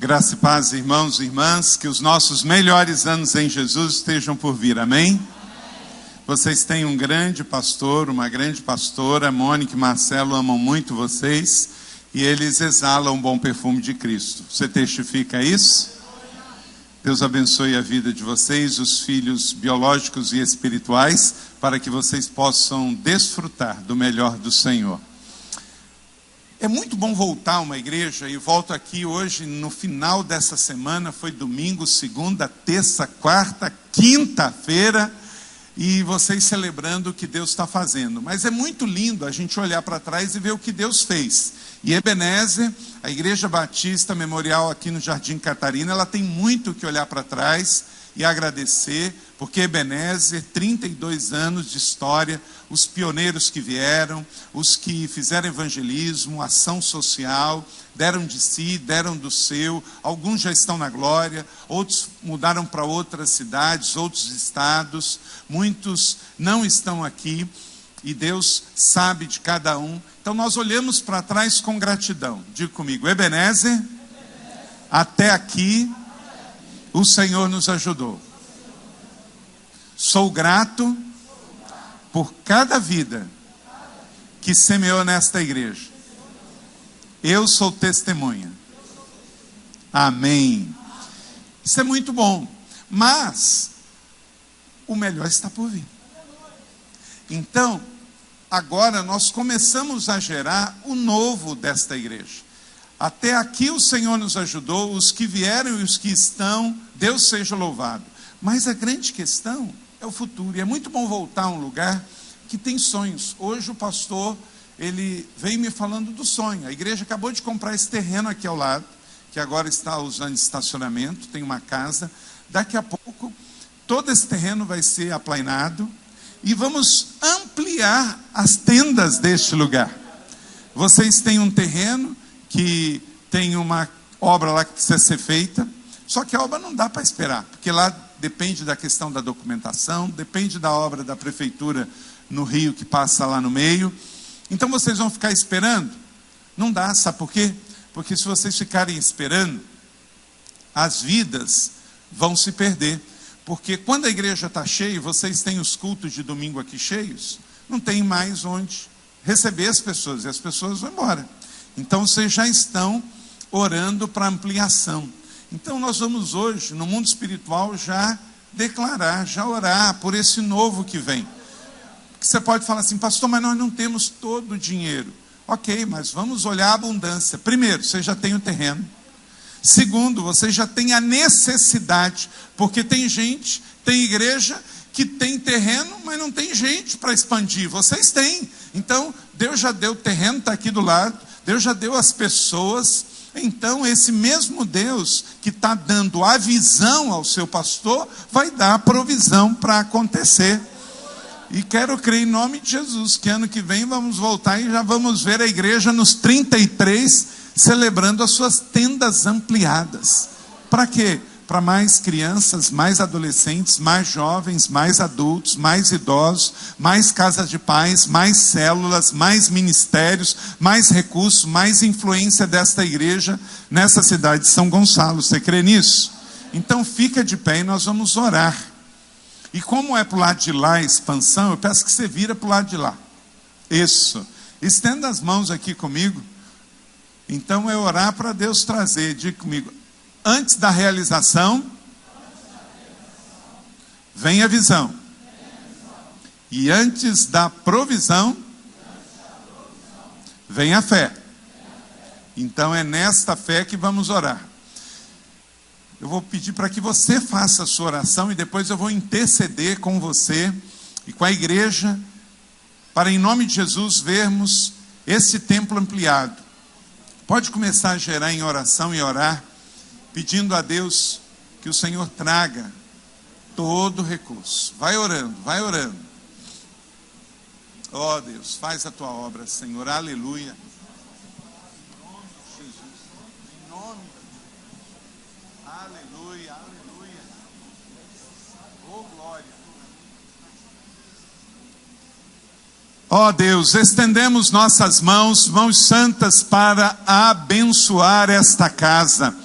Graça e paz, irmãos e irmãs, que os nossos melhores anos em Jesus estejam por vir, amém? Vocês têm um grande pastor, uma grande pastora, Mônica e Marcelo amam muito vocês, e eles exalam um bom perfume de Cristo. Você testifica isso? Deus abençoe a vida de vocês, os filhos biológicos e espirituais, para que vocês possam desfrutar do melhor do Senhor. É muito bom voltar a uma igreja, e volto aqui hoje, no final dessa semana, foi domingo, segunda, terça, quarta, quinta-feira, e vocês celebrando o que Deus está fazendo. Mas é muito lindo a gente olhar para trás e ver o que Deus fez. E Ebenezer, a Igreja Batista Memorial aqui no Jardim Catarina, ela tem muito que olhar para trás e agradecer, porque Ebenezer, 32 anos de história, os pioneiros que vieram, os que fizeram evangelismo, ação social, deram de si, deram do seu, alguns já estão na glória, outros mudaram para outras cidades, outros estados, muitos não estão aqui, e Deus sabe de cada um. Então nós olhamos para trás com gratidão. Diga comigo, Ebenezer, até aqui o Senhor nos ajudou. Sou grato por cada vida que semeou nesta igreja. Eu sou testemunha. Amém. Isso é muito bom. Mas o melhor está por vir. Então, agora nós começamos a gerar o novo desta igreja. Até aqui o Senhor nos ajudou, os que vieram e os que estão, Deus seja louvado. Mas a grande questão é o futuro. E é muito bom voltar a um lugar que tem sonhos. Hoje o pastor, ele veio me falando do sonho. A igreja acabou de comprar esse terreno aqui ao lado, que agora está usando estacionamento, tem uma casa. Daqui a pouco, todo esse terreno vai ser aplainado e vamos ampliar as tendas deste lugar. Vocês têm um terreno que tem uma obra lá que precisa ser feita, só que a obra não dá para esperar, porque lá depende da questão da documentação, depende da obra da prefeitura no rio que passa lá no meio. Então vocês vão ficar esperando? Não dá, sabe por quê? Porque se vocês ficarem esperando, as vidas vão se perder. Porque quando a igreja está cheia, vocês têm os cultos de domingo aqui cheios, não tem mais onde receber as pessoas, e as pessoas vão embora. Então vocês já estão orando para ampliação. Então nós vamos hoje, no mundo espiritual, já declarar, já orar por esse novo que vem. Porque você pode falar assim, pastor, mas nós não temos todo o dinheiro. Ok, mas vamos olhar a abundância. Primeiro, você já tem o terreno. Segundo, você já tem a necessidade, porque tem gente, tem igreja que tem terreno, mas não tem gente para expandir. Vocês têm. Então, Deus já deu o terreno, está aqui do lado. Deus já deu as pessoas. Então, esse mesmo Deus que está dando a visão ao seu pastor, vai dar a provisão para acontecer. E quero crer em nome de Jesus, que ano que vem vamos voltar e já vamos ver a igreja nos 33, celebrando as suas tendas ampliadas. Para quê? Para mais crianças, mais adolescentes, mais jovens, mais adultos, mais idosos, mais casas de paz, mais células, mais ministérios, mais recursos, mais influência desta igreja nessa cidade de São Gonçalo. Você crê nisso? Então fica de pé e nós vamos orar. E como é para o lado de lá a expansão, eu peço que você vira para o lado de lá. Isso. Estenda as mãos aqui comigo. Então é orar para Deus trazer, diga comigo, antes da realização, vem a visão. E antes da provisão, vem a fé. Então é nesta fé que vamos orar. Eu vou pedir para que você faça a sua oração e depois eu vou interceder com você e com a igreja, para em nome de Jesus vermos esse templo ampliado. Pode começar a gerar em oração e orar, pedindo a Deus que o Senhor traga todo o recurso. Vai orando, vai orando. Ó Deus, faz a tua obra, Senhor, aleluia. Em nome de Jesus, em nome de Jesus. Aleluia, aleluia. Oh glória. Ó Deus, estendemos nossas mãos, mãos santas, para abençoar esta casa.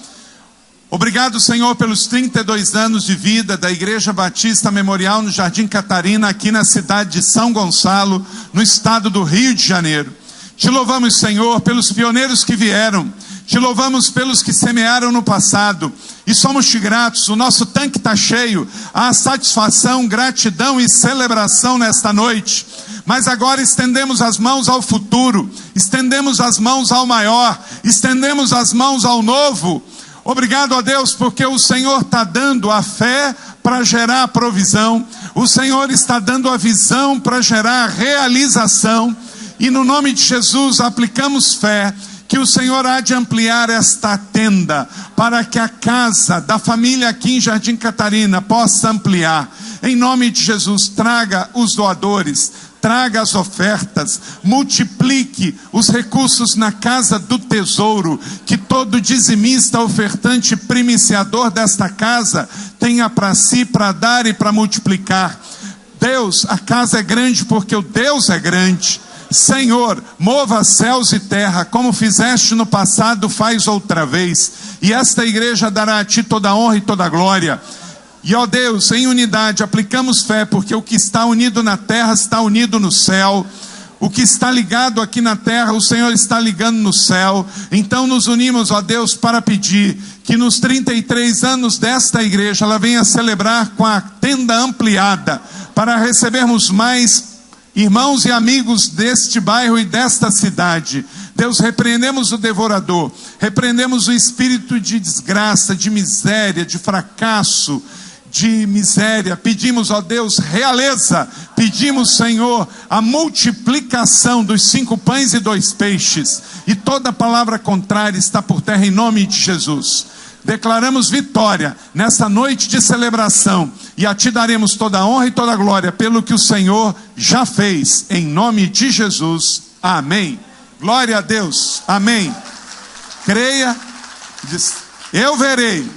Obrigado, Senhor, pelos 32 anos de vida da Igreja Batista Memorial no Jardim Catarina, aqui na cidade de São Gonçalo, no estado do Rio de Janeiro. Te louvamos, Senhor, pelos pioneiros que vieram. Te louvamos pelos que semearam no passado. E somos-te gratos, o nosso tanque está cheio. Há satisfação, gratidão e celebração nesta noite. Mas agora estendemos as mãos ao futuro, estendemos as mãos ao maior, estendemos as mãos ao novo. Obrigado a Deus, porque o Senhor está dando a fé para gerar a provisão. O Senhor está dando a visão para gerar a realização. E no nome de Jesus aplicamos fé que o Senhor há de ampliar esta tenda, para que a casa da família aqui em Jardim Catarina possa ampliar. Em nome de Jesus, traga os doadores, traga as ofertas, multiplique os recursos na casa do tesouro, que todo dizimista, ofertante, primiciador desta casa tenha para si, para dar e para multiplicar. Deus, a casa é grande porque o Deus é grande. Senhor, mova céus e terra, como fizeste no passado, faz outra vez, e esta igreja dará a ti toda a honra e toda a glória. E ó Deus, em unidade, aplicamos fé, porque o que está unido na terra está unido no céu. O que está ligado aqui na terra, o Senhor está ligando no céu. Então nos unimos, ó Deus, para pedir que nos 33 anos desta igreja, ela venha celebrar com a tenda ampliada, para recebermos mais irmãos e amigos deste bairro e desta cidade. Deus, repreendemos o devorador, repreendemos o espírito de desgraça, de miséria, de fracasso, de miséria. Pedimos, ó Deus, realeza. Pedimos, Senhor, a multiplicação dos 5 pães e 2 peixes. E toda palavra contrária está por terra em nome de Jesus. Declaramos vitória nessa noite de celebração. E a ti daremos toda a honra e toda a glória pelo que o Senhor já fez. Em nome de Jesus. Amém. Glória a Deus. Amém. Creia. Diz, eu verei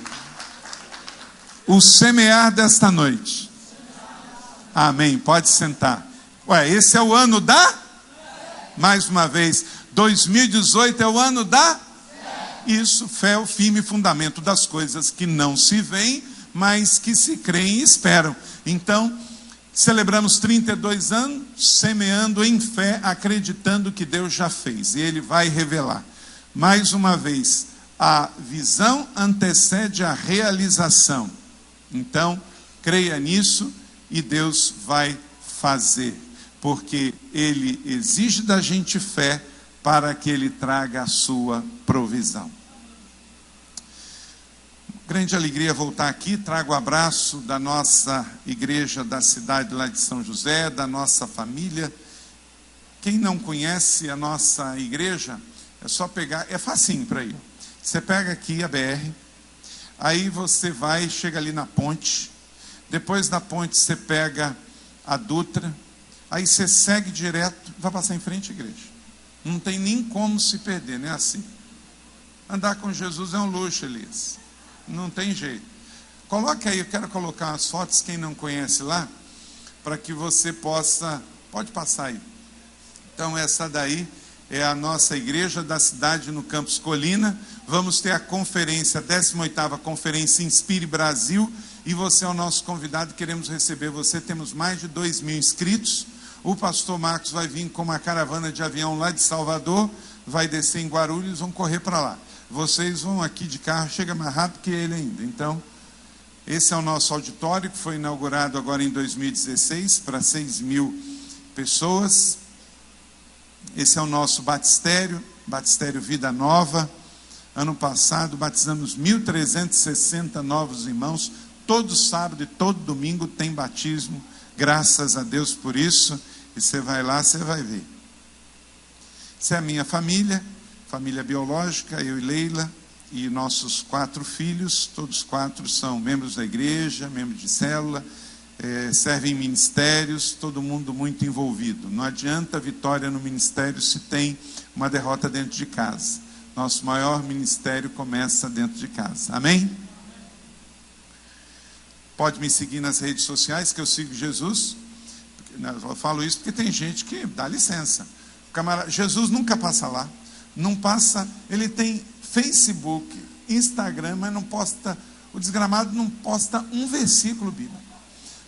o semear desta noite. Amém. Pode sentar. Ué, esse é o ano da? Mais uma vez. 2018 é o ano da? Isso, fé é o firme fundamento das coisas que não se veem, mas que se creem e esperam. Então, celebramos 32 anos, semeando em fé, acreditando que Deus já fez. E Ele vai revelar. Mais uma vez, a visão antecede a realização. Então, creia nisso e Deus vai fazer. Porque Ele exige da gente fé para que Ele traga a sua provisão. Grande alegria voltar aqui. Trago o abraço da nossa igreja da cidade lá de São José, da nossa família. Quem não conhece a nossa igreja, é só pegar, é facinho para ir. Você pega aqui a BR, aí você vai, chega ali na ponte, depois da ponte você pega a Dutra, aí você segue direto, vai passar em frente à igreja. Não tem nem como se perder, não é assim? Andar com Jesus é um luxo, Elias. Não tem jeito. Coloque aí, eu quero colocar as fotos, quem não conhece lá, para que você possa, pode passar aí. Então essa daí é a nossa igreja da cidade no Campus Colina. Vamos ter a conferência, a 18ª Conferência Inspire Brasil, e você é o nosso convidado, queremos receber você. Temos mais de 2.000 inscritos. O pastor Marcos vai vir com uma caravana de avião lá de Salvador, vai descer em Guarulhos, vão correr para lá. Vocês vão aqui de carro, chega mais rápido que ele ainda. Então, esse é o nosso auditório, que foi inaugurado agora em 2016, para 6.000 pessoas. Esse é o nosso batistério, Batistério Vida Nova. Ano passado batizamos 1.360 novos irmãos. Todo sábado e todo domingo tem batismo. Graças a Deus por isso. E você vai lá, você vai ver. Essa é a minha família, família biológica, eu e Leila, e nossos 4 filhos. Todos 4 são membros da igreja, membros de célula, servem em ministérios, todo mundo muito envolvido. Não adianta vitória no ministério se tem uma derrota dentro de casa. Nosso maior ministério começa dentro de casa. Amém? Pode me seguir nas redes sociais, que eu sigo Jesus. Eu falo isso porque tem gente que dá licença. Jesus nunca passa lá. Não passa, ele tem Facebook, Instagram, mas não posta, o desgramado não posta um versículo bíblico.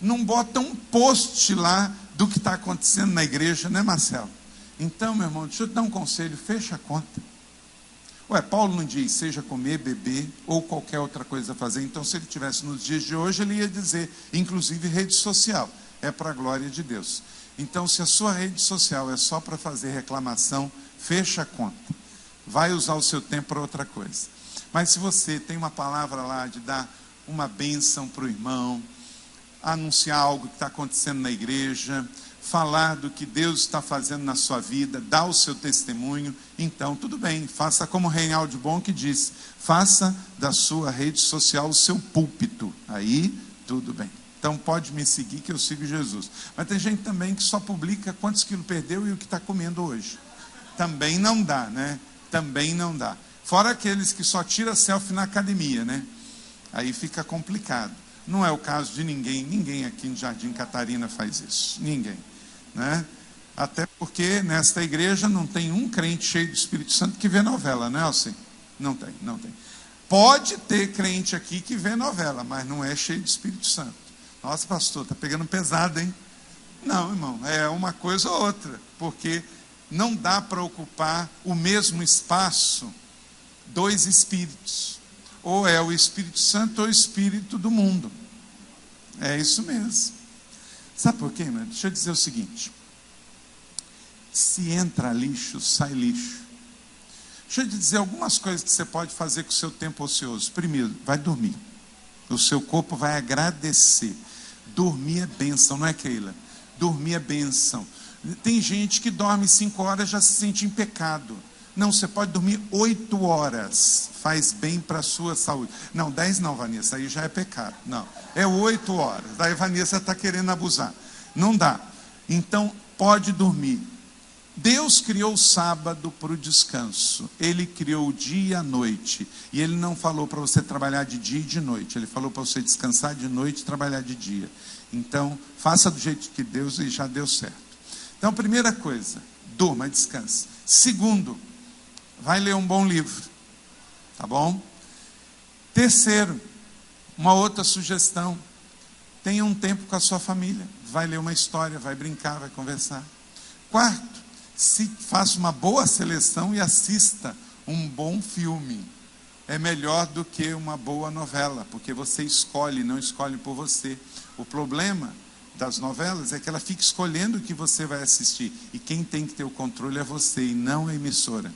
Não bota um post lá do que está acontecendo na igreja, né, Marcelo? Então, meu irmão, deixa eu te dar um conselho, fecha a conta. Ué, Paulo não diz, seja comer, beber ou qualquer outra coisa a fazer. Então, se ele tivesse nos dias de hoje, ele ia dizer, inclusive rede social, é para a glória de Deus. Então, se a sua rede social é só para fazer reclamação, fecha a conta. Vai usar o seu tempo para outra coisa. Mas se você tem uma palavra lá de dar uma bênção para o irmão, anunciar algo que está acontecendo na igreja, falar do que Deus está fazendo na sua vida, dar o seu testemunho, então tudo bem, faça como Reinaldo Bom que disse, faça da sua rede social o seu púlpito, aí tudo bem. Então pode me seguir que eu sigo Jesus. Mas tem gente também que só publica quantos quilos perdeu e o que está comendo hoje. Também não dá, né? Também não dá. Fora aqueles que só tiram selfie na academia, né? Aí fica complicado. Não é o caso de ninguém aqui em Jardim Catarina faz isso, ninguém, né? Até porque nesta igreja não tem um crente cheio do Espírito Santo que vê novela, né, Alcim? Não tem. Pode ter crente aqui que vê novela, mas não é cheio do Espírito Santo. Nossa, pastor, está pegando pesado, hein? Não, irmão, é uma coisa ou outra, porque não dá para ocupar o mesmo espaço dois espíritos. Ou é o Espírito Santo ou o Espírito do mundo. É isso mesmo. Sabe por quê, mano? Deixa eu dizer o seguinte. Se entra lixo, sai lixo. Deixa eu te dizer algumas coisas que você pode fazer com o seu tempo ocioso. Primeiro, vai dormir. O seu corpo vai agradecer. Dormir é bênção, não é, Keila? Dormir é bênção. Tem gente que dorme 5 horas e já se sente em pecado. Não, você pode dormir 8 horas, faz bem para a sua saúde. Não, 10 não, Vanessa, aí já é pecado. Não, é 8 horas, daí Vanessa está querendo abusar. Não dá. Então, pode dormir. Deus criou o sábado para o descanso. Ele criou o dia e a noite. E Ele não falou para você trabalhar de dia e de noite. Ele falou para você descansar de noite e trabalhar de dia. Então, faça do jeito que Deus e já deu certo. Então, primeira coisa, durma, descanse. Segundo, vai ler um bom livro, tá bom? Terceiro, uma outra sugestão, tenha um tempo com a sua família, vai ler uma história, vai brincar, vai conversar. Quarto, faça uma boa seleção e assista um bom filme. É melhor do que uma boa novela, porque você escolhe, não escolhe por você. O problema das novelas é que ela fica escolhendo o que você vai assistir, e quem tem que ter o controle é você e não a emissora.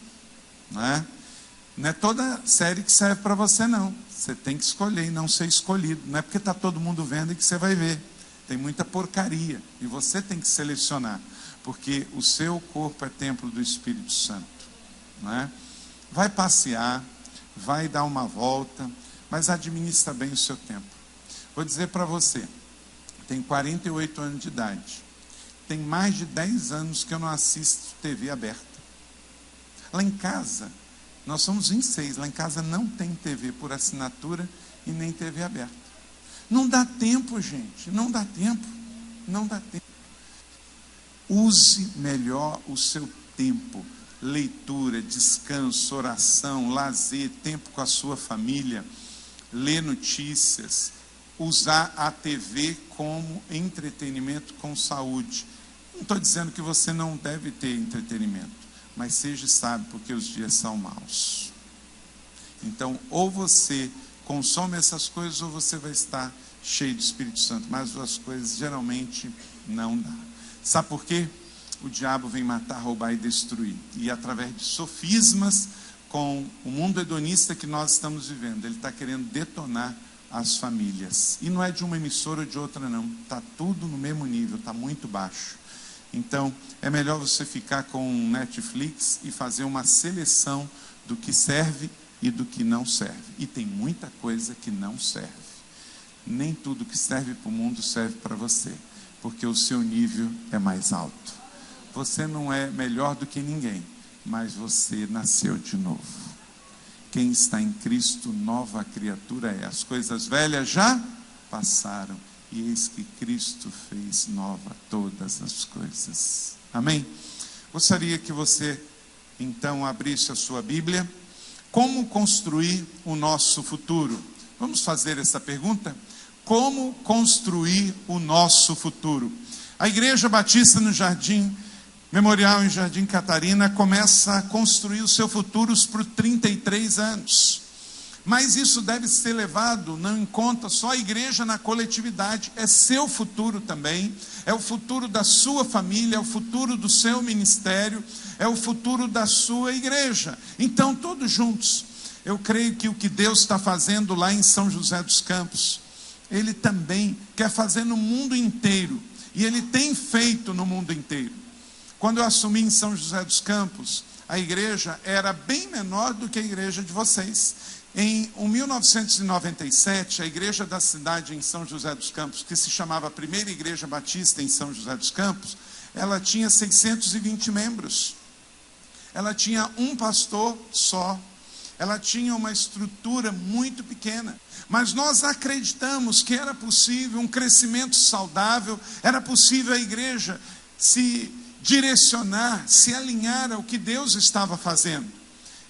Não é toda série que serve para você, não. Você tem que escolher e não ser escolhido. Não é porque está todo mundo vendo que você vai ver. Tem muita porcaria e você tem que selecionar, porque o seu corpo é templo do Espírito Santo, Vai passear, vai dar uma volta, mas administra bem o seu tempo. Vou dizer para você, tenho 48 anos de idade, tem mais de 10 anos que eu não assisto TV aberta. Lá em casa, nós somos em 6, lá em casa não tem TV por assinatura e nem TV aberta. Não dá tempo, gente, não dá tempo. Use melhor o seu tempo. Leitura, descanso, oração, lazer, tempo com a sua família, ler notícias, usar a TV como entretenimento com saúde. Não estou dizendo que você não deve ter entretenimento, mas seja sábio, porque os dias são maus. Então, ou você consome essas coisas, ou você vai estar cheio do Espírito Santo. Mas as duas coisas geralmente não dá. Sabe por quê? O diabo vem matar, roubar e destruir. E através de sofismas com o mundo hedonista que nós estamos vivendo, ele está querendo detonar as famílias. E não é de uma emissora ou de outra, não. Está tudo no mesmo nível, está muito baixo. Então, é melhor você ficar com um Netflix e fazer uma seleção do que serve e do que não serve. E tem muita coisa que não serve. Nem tudo que serve para o mundo serve para você, porque o seu nível é mais alto. Você não é melhor do que ninguém, mas você nasceu de novo. Quem está em Cristo, nova criatura é. As coisas velhas já passaram, e eis que Cristo fez nova todas as coisas. Amém? Gostaria que você, então, abrisse a sua Bíblia Como construir o nosso futuro? Vamos fazer essa pergunta? Como construir o nosso futuro? A Igreja Batista no Jardim Memorial em Jardim Catarina começa a construir o seu futuro por 33 anos. Mas isso deve ser levado não em conta só a igreja na coletividade, é seu futuro também, é o futuro da sua família, é o futuro do seu ministério, é o futuro da sua igreja. Então, todos juntos, eu creio que o que Deus está fazendo lá em São José dos Campos, Ele também quer fazer no mundo inteiro, e Ele tem feito no mundo inteiro. Quando eu assumi em São José dos Campos, a igreja era bem menor do que a igreja de vocês. Em 1997, a igreja da cidade em São José dos Campos, que se chamava Primeira Igreja Batista em São José dos Campos, ela tinha 620 membros. Ela tinha um pastor só. Ela tinha uma estrutura muito pequena. Mas nós acreditamos que era possível um crescimento saudável, era possível a igreja se direcionar, se alinhar ao que Deus estava fazendo.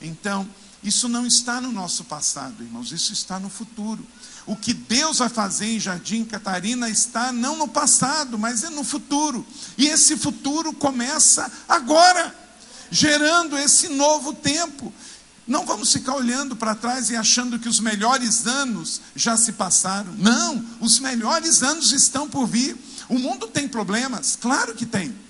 Então, isso não está no nosso passado, irmãos, isso está no futuro. O que Deus vai fazer em Jardim Catarina está não no passado, mas é no futuro. E esse futuro começa agora, gerando esse novo tempo. Não vamos ficar olhando para trás e achando que os melhores anos já se passaram. Não, os melhores anos estão por vir. O mundo tem problemas, claro que tem.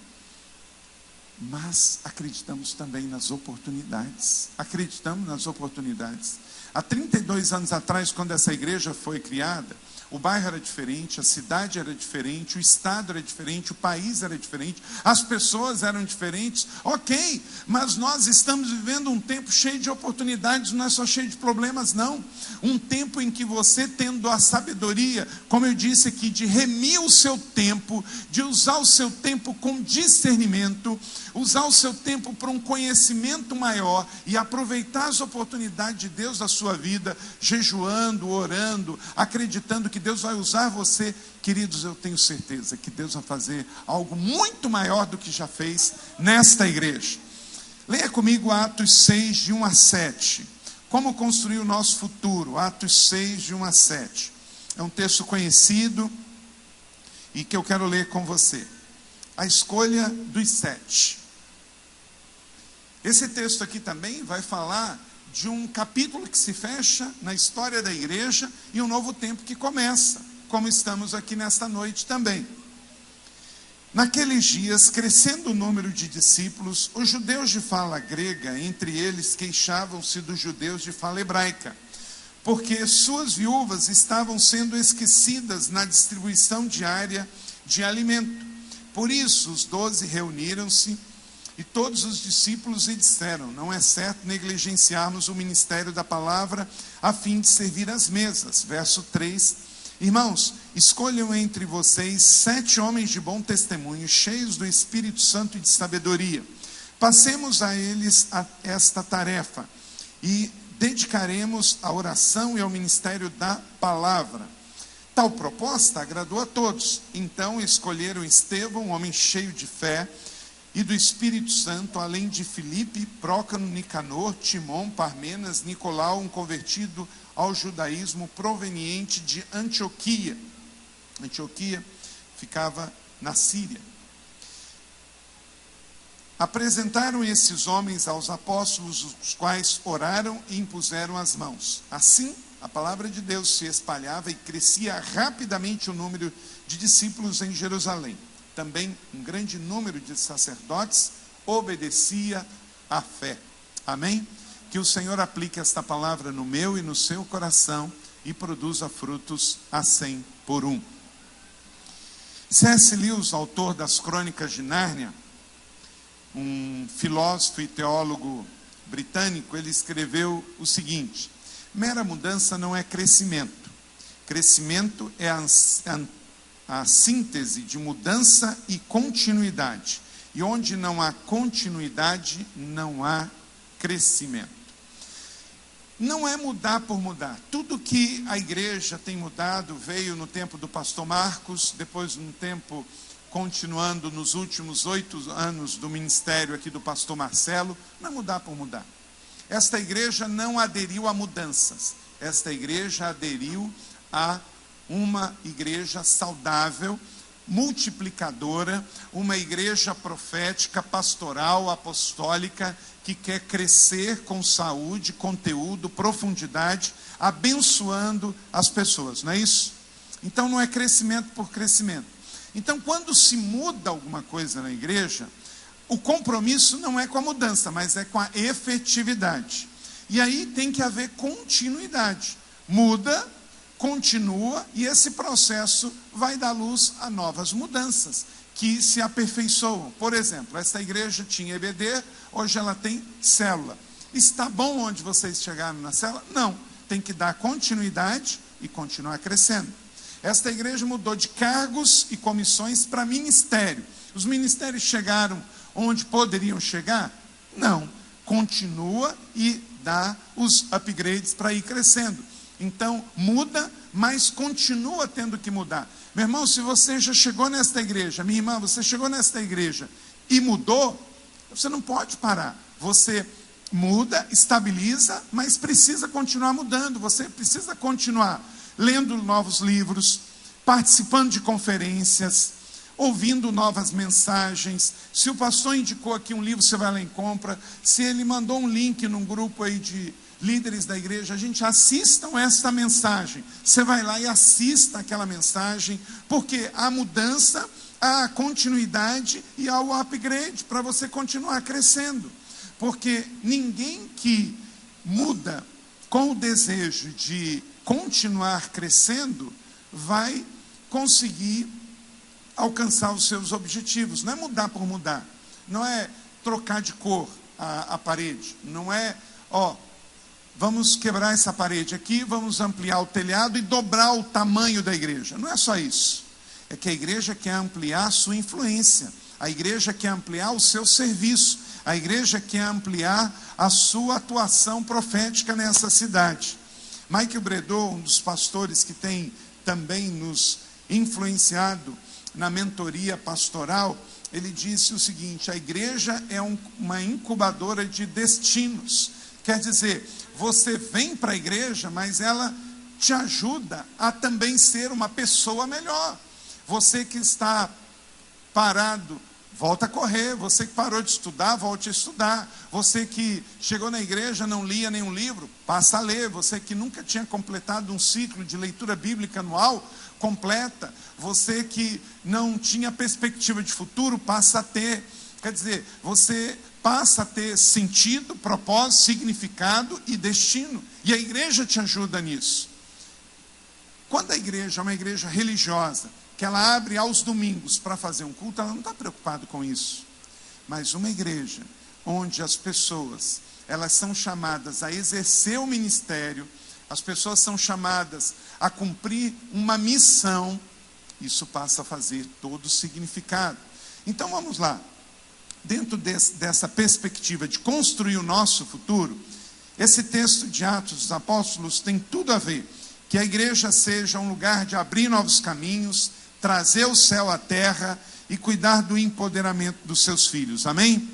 Mas acreditamos também nas oportunidades. Acreditamos nas oportunidades. Há 32 anos atrás, quando essa igreja foi criada, o bairro era diferente, a cidade era diferente, o estado era diferente, o país era diferente, as pessoas eram diferentes. Ok, mas nós estamos vivendo um tempo cheio de oportunidades, não é só cheio de problemas, não. Um tempo em que você, tendo a sabedoria, como eu disse aqui, de remir o seu tempo, de usar o seu tempo com discernimento, usar o seu tempo para um conhecimento maior e aproveitar as oportunidades de Deus da sua vida, jejuando, orando, acreditando que Deus vai usar você. Queridos, eu tenho certeza que Deus vai fazer algo muito maior do que já fez nesta igreja. Leia comigo Atos 6, de 1 a 7. Como construir o nosso futuro? Atos 6, de 1 a 7. É um texto conhecido e que eu quero ler com você. A escolha dos 7. Esse texto aqui também vai falar de um capítulo que se fecha na história da igreja e um novo tempo que começa, como estamos aqui nesta noite também. Naqueles dias, crescendo o número de discípulos, os judeus de fala grega, entre eles, queixavam-se dos judeus de fala hebraica, porque suas viúvas estavam sendo esquecidas na distribuição diária de alimento. Por isso, os 12 reuniram-se e todos os discípulos lhe disseram: não é certo negligenciarmos o ministério da palavra a fim de servir às mesas. Verso 3. Irmãos, escolham entre vocês 7 homens de bom testemunho, cheios do Espírito Santo e de sabedoria. Passemos a eles esta tarefa e dedicaremos à oração e ao ministério da palavra. Tal proposta agradou a todos. Então escolheram Estevão, um homem cheio de fé e do Espírito Santo, além de Filipe, Prócano, Nicanor, Timon, Parmenas, Nicolau, um convertido ao judaísmo proveniente de Antioquia. Antioquia ficava na Síria. Apresentaram esses homens aos apóstolos, os quais oraram e impuseram as mãos. Assim, a palavra de Deus se espalhava e crescia rapidamente o número de discípulos em Jerusalém. Também um grande número de sacerdotes obedecia à fé. Amém? Que o Senhor aplique esta palavra no meu e no seu coração e produza frutos a 100 por 1. C.S. Lewis, autor das Crônicas de Nárnia, um filósofo e teólogo britânico, ele escreveu o seguinte: mera mudança não é crescimento. Crescimento é a síntese de mudança e continuidade. E onde não há continuidade, não há crescimento. Não é mudar por mudar. Tudo que a igreja tem mudado veio no tempo do pastor Marcos, depois no tempo, continuando nos últimos 8 anos do ministério aqui do pastor Marcelo. Não é mudar por mudar. Esta igreja não aderiu a mudanças. Esta igreja aderiu a uma igreja saudável, multiplicadora, uma igreja profética, pastoral, apostólica, que quer crescer com saúde, conteúdo, profundidade, abençoando as pessoas, não é isso? Então não é crescimento por crescimento. Então quando se muda alguma coisa na igreja, o compromisso não é com a mudança, mas é com a efetividade. E aí tem que haver continuidade. Muda, continua, e esse processo vai dar luz a novas mudanças, que se aperfeiçoam. Por exemplo, essa igreja tinha EBD, hoje ela tem célula. Está bom onde vocês chegaram na célula? Não. Tem que dar continuidade e continuar crescendo. Esta igreja mudou de cargos e comissões para ministério. Os ministérios chegaram onde poderiam chegar? Não. Continua e dá os upgrades para ir crescendo. Então, muda, mas continua tendo que mudar. Meu irmão, se você já chegou nesta igreja, minha irmã, você chegou nesta igreja e mudou, você não pode parar. Você muda, estabiliza, mas precisa continuar mudando. Você precisa continuar lendo novos livros, participando de conferências, ouvindo novas mensagens. Se o pastor indicou aqui um livro, você vai lá e compra. Se ele mandou um link num grupo aí de líderes da igreja, a gente assistam esta mensagem. Você vai lá e assista aquela mensagem, porque há mudança, há continuidade e há o upgrade para você continuar crescendo. Porque ninguém que muda com o desejo de continuar crescendo vai conseguir alcançar os seus objetivos. Não é mudar por mudar, não é trocar de cor a parede, não é, vamos quebrar essa parede aqui, vamos ampliar o telhado e dobrar o tamanho da igreja. Não é só isso. É que a igreja quer ampliar a sua influência, a igreja quer ampliar o seu serviço, a igreja quer ampliar a sua atuação profética nessa cidade. Michael Bredot, um dos pastores que tem também nos influenciado na mentoria pastoral, ele disse o seguinte: a igreja é uma incubadora de destinos. Quer dizer, você vem para a igreja, mas ela te ajuda a também ser uma pessoa melhor. Você que está parado, volta a correr. Você que parou de estudar, volte a estudar. Você que chegou na igreja, não lia nenhum livro, passa a ler. Você que nunca tinha completado um ciclo de leitura bíblica anual, completa. Você que não tinha perspectiva de futuro, passa a ter. Quer dizer, você passa a ter sentido, propósito, significado e destino. E a igreja te ajuda nisso. Quando a igreja é uma igreja religiosa, que ela abre aos domingos para fazer um culto, ela não está preocupada com isso. Mas uma igreja onde as pessoas, elas são chamadas a exercer o ministério, as pessoas são chamadas a cumprir uma missão, isso passa a fazer todo o significado. Então vamos lá. Dentro dessa perspectiva de construir o nosso futuro, esse texto de Atos dos Apóstolos tem tudo a ver. Que a igreja seja um lugar de abrir novos caminhos, trazer o céu à terra e cuidar do empoderamento dos seus filhos. Amém?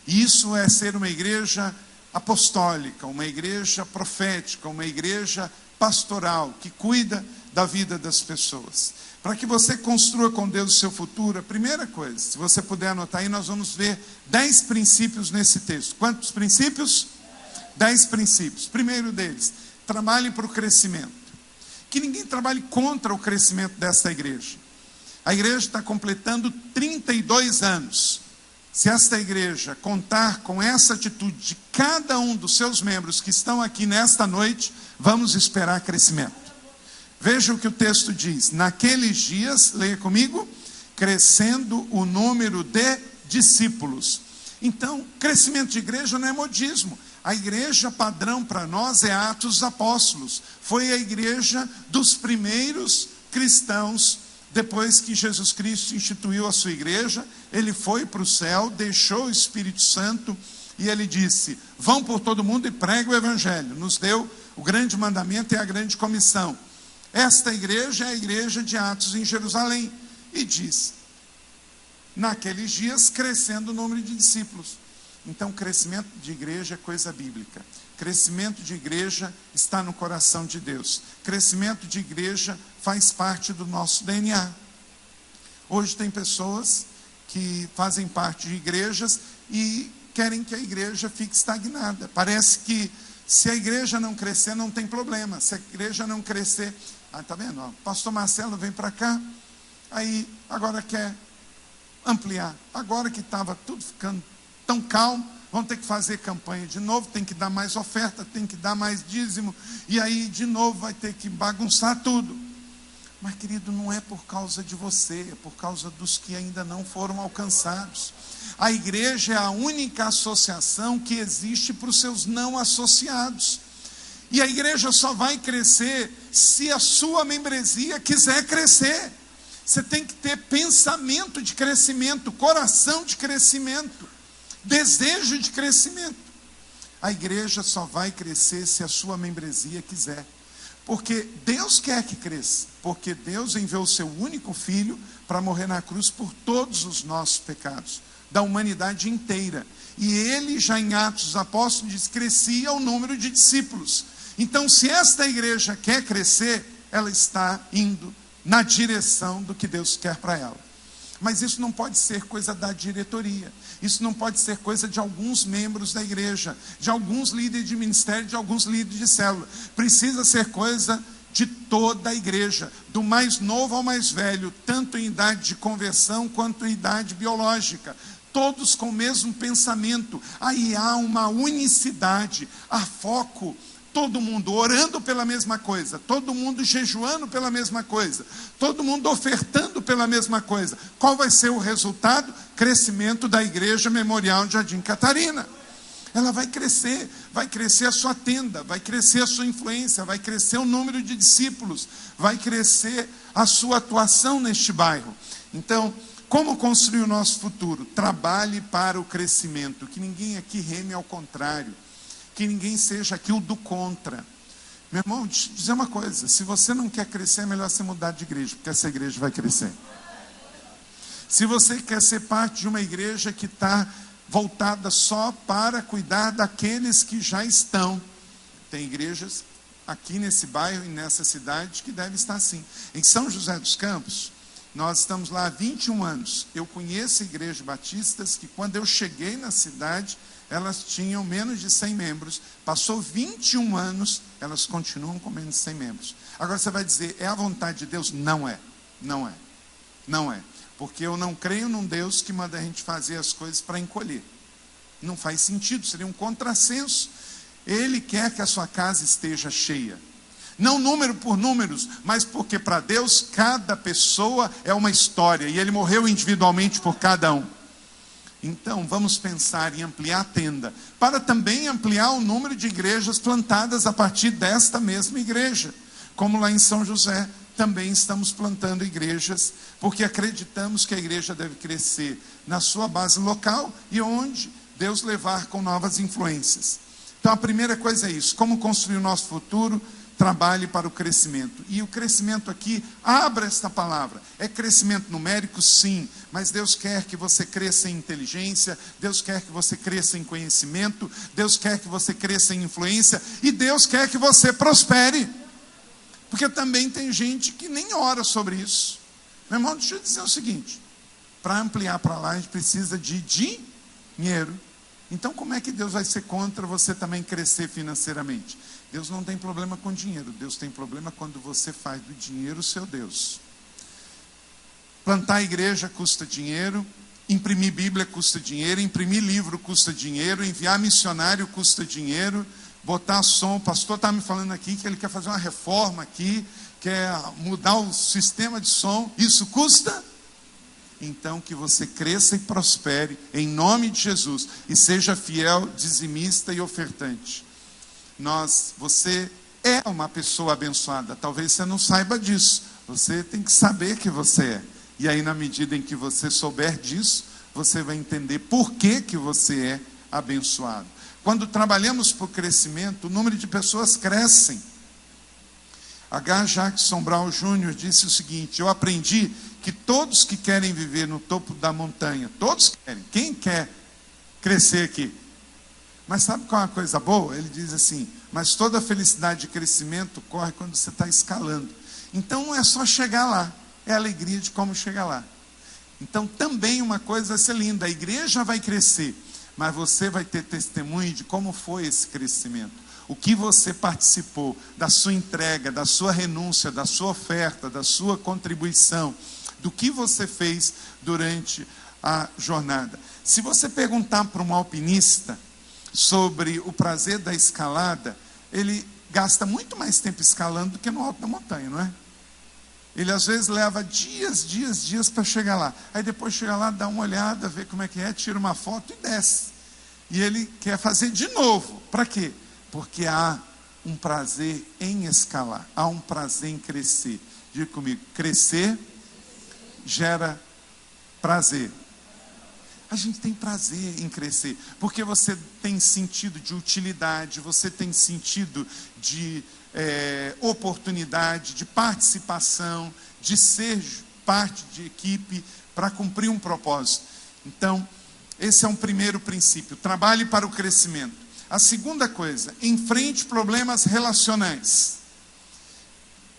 E isso é ser uma igreja apostólica, uma igreja profética, uma igreja pastoral, que cuida da vida das pessoas. Para que você construa com Deus o seu futuro, a primeira coisa, se você puder anotar aí, nós vamos ver 10 princípios nesse texto. Quantos princípios? 10 princípios. Primeiro deles, trabalhe para o crescimento. Que ninguém trabalhe contra o crescimento desta igreja. A igreja está completando 32 anos. Se esta igreja contar com essa atitude de cada um dos seus membros que estão aqui nesta noite, vamos esperar crescimento. Veja o que o texto diz. Naqueles dias, leia comigo, crescendo o número de discípulos. Então, crescimento de igreja não é modismo. A igreja padrão para nós é Atos dos Apóstolos. Foi a igreja dos primeiros cristãos. Depois que Jesus Cristo instituiu a sua igreja, ele foi para o céu, deixou o Espírito Santo e ele disse: vão por todo mundo e pregue o evangelho. Nos deu o grande mandamento e a grande comissão. Esta igreja é a igreja de Atos em Jerusalém. E diz: naqueles dias crescendo o número de discípulos. Então, crescimento de igreja é coisa bíblica. Crescimento de igreja está no coração de Deus. Crescimento de igreja faz parte do nosso DNA. Hoje tem pessoas que fazem parte de igrejas e querem que a igreja fique estagnada. Parece que se a igreja não crescer, não tem problema. Se a igreja não crescer... tá vendo? Ó, pastor Marcelo vem para cá, aí agora quer ampliar. Agora que estava tudo ficando tão calmo, vão ter que fazer campanha de novo, tem que dar mais oferta, tem que dar mais dízimo, e aí de novo vai ter que bagunçar tudo. Mas, querido, não é por causa de você, é por causa dos que ainda não foram alcançados. A igreja é a única associação que existe para os seus não associados. E a igreja só vai crescer se a sua membresia quiser crescer. Você tem que ter pensamento de crescimento, coração de crescimento, desejo de crescimento. A igreja só vai crescer se a sua membresia quiser. Porque Deus quer que cresça. Porque Deus enviou o seu único filho para morrer na cruz por todos os nossos pecados, da humanidade inteira. E ele já em Atos dos Apóstolos diz, crescia o número de discípulos. Então, se esta igreja quer crescer, ela está indo na direção do que Deus quer para ela. Mas isso não pode ser coisa da diretoria. Isso não pode ser coisa de alguns membros da igreja, de alguns líderes de ministério, de alguns líderes de célula. Precisa ser coisa de toda a igreja, do mais novo ao mais velho, tanto em idade de conversão quanto em idade biológica. Todos com o mesmo pensamento. Aí há uma unicidade, há foco. Todo mundo orando pela mesma coisa, todo mundo jejuando pela mesma coisa, todo mundo ofertando pela mesma coisa. Qual vai ser o resultado? Crescimento da Igreja Memorial de Jardim Catarina. Ela vai crescer a sua tenda, vai crescer a sua influência, vai crescer o número de discípulos, vai crescer a sua atuação neste bairro. Então, como construir o nosso futuro? Trabalhe para o crescimento, que ninguém aqui reme ao contrário. Que ninguém seja aqui o do contra. Meu irmão, deixa eu dizer uma coisa. Se você não quer crescer, é melhor você mudar de igreja, porque essa igreja vai crescer. Se você quer ser parte de uma igreja que está voltada só para cuidar daqueles que já estão, tem igrejas aqui nesse bairro e nessa cidade que devem estar assim. Em São José dos Campos, nós estamos lá há 21 anos. Eu conheço igrejas batistas que quando eu cheguei na cidade, elas tinham menos de 100 membros. Passou 21 anos, elas continuam com menos de 100 membros. Agora você vai dizer, é a vontade de Deus? Não é. Não é. Não é. Porque eu não creio num Deus que manda a gente fazer as coisas para encolher. Não faz sentido, seria um contrassenso. Ele quer que a sua casa esteja cheia. Não número por números, mas porque para Deus cada pessoa é uma história. E Ele morreu individualmente por cada um. Então, vamos pensar em ampliar a tenda, para também ampliar o número de igrejas plantadas a partir desta mesma igreja. Como lá em São José, também estamos plantando igrejas, porque acreditamos que a igreja deve crescer na sua base local e onde Deus levar com novas influências. Então, a primeira coisa é isso, como construir o nosso futuro? Trabalhe para o crescimento. E o crescimento aqui, abra esta palavra. É crescimento numérico? Sim. Mas Deus quer que você cresça em inteligência, Deus quer que você cresça em conhecimento, Deus quer que você cresça em influência, e Deus quer que você prospere. Porque também tem gente que nem ora sobre isso. Meu irmão, deixa eu dizer o seguinte, para ampliar para lá, a gente precisa de dinheiro. Então, como é que Deus vai ser contra você também crescer financeiramente? Deus não tem problema com dinheiro. Deus tem problema quando você faz do dinheiro o seu Deus. Plantar igreja custa dinheiro. Imprimir Bíblia custa dinheiro. Imprimir livro custa dinheiro. Enviar missionário custa dinheiro. Botar som. O pastor está me falando aqui que ele quer fazer uma reforma aqui. Quer mudar o sistema de som. Isso custa? Então que você cresça e prospere em nome de Jesus. E seja fiel, dizimista e ofertante. Você é uma pessoa abençoada. Talvez você não saiba disso. Você tem que saber que você é. E aí, na medida em que você souber disso, você vai entender por que você é abençoado. Quando trabalhamos por crescimento, o número de pessoas crescem. H. Jackson Brown Jr. disse o seguinte: eu aprendi que todos que querem viver no topo da montanha, todos querem. Quem quer crescer aqui. Mas sabe qual é a coisa boa? Ele diz assim, mas toda a felicidade de crescimento corre quando você está escalando. Então não é só chegar lá, é a alegria de como chegar lá. Então também uma coisa vai ser linda, a igreja vai crescer, mas você vai ter testemunho de como foi esse crescimento. O que você participou, da sua entrega, da sua renúncia, da sua oferta, da sua contribuição, do que você fez durante a jornada. Se você perguntar para um alpinista sobre o prazer da escalada, ele gasta muito mais tempo escalando do que no alto da montanha, não é? Ele às vezes leva dias para chegar lá. Aí depois chega lá, dá uma olhada, vê como é que é, tira uma foto e desce. E ele quer fazer de novo. Para quê? Porque há um prazer em escalar, há um prazer em crescer. Diga comigo, crescer gera prazer. A gente tem prazer em crescer, porque você tem sentido de utilidade, você tem sentido de oportunidade, de participação, de ser parte de equipe para cumprir um propósito. Então, esse é um primeiro princípio, trabalhe para o crescimento. A segunda coisa, enfrente problemas relacionais.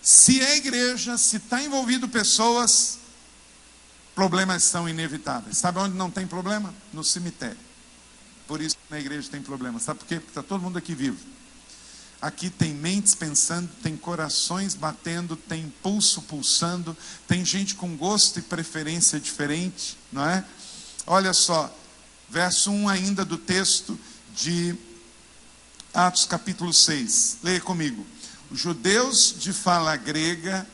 Se é igreja, se está envolvido pessoas, problemas são inevitáveis. Sabe onde não tem problema? No cemitério. Por isso que na igreja tem problema. Sabe por quê? Porque está todo mundo aqui vivo. Aqui tem mentes pensando, tem corações batendo, tem pulso pulsando, tem gente com gosto e preferência diferente, não é? Olha só, verso 1 ainda do texto de Atos capítulo 6. Leia comigo. Os judeus de fala grega,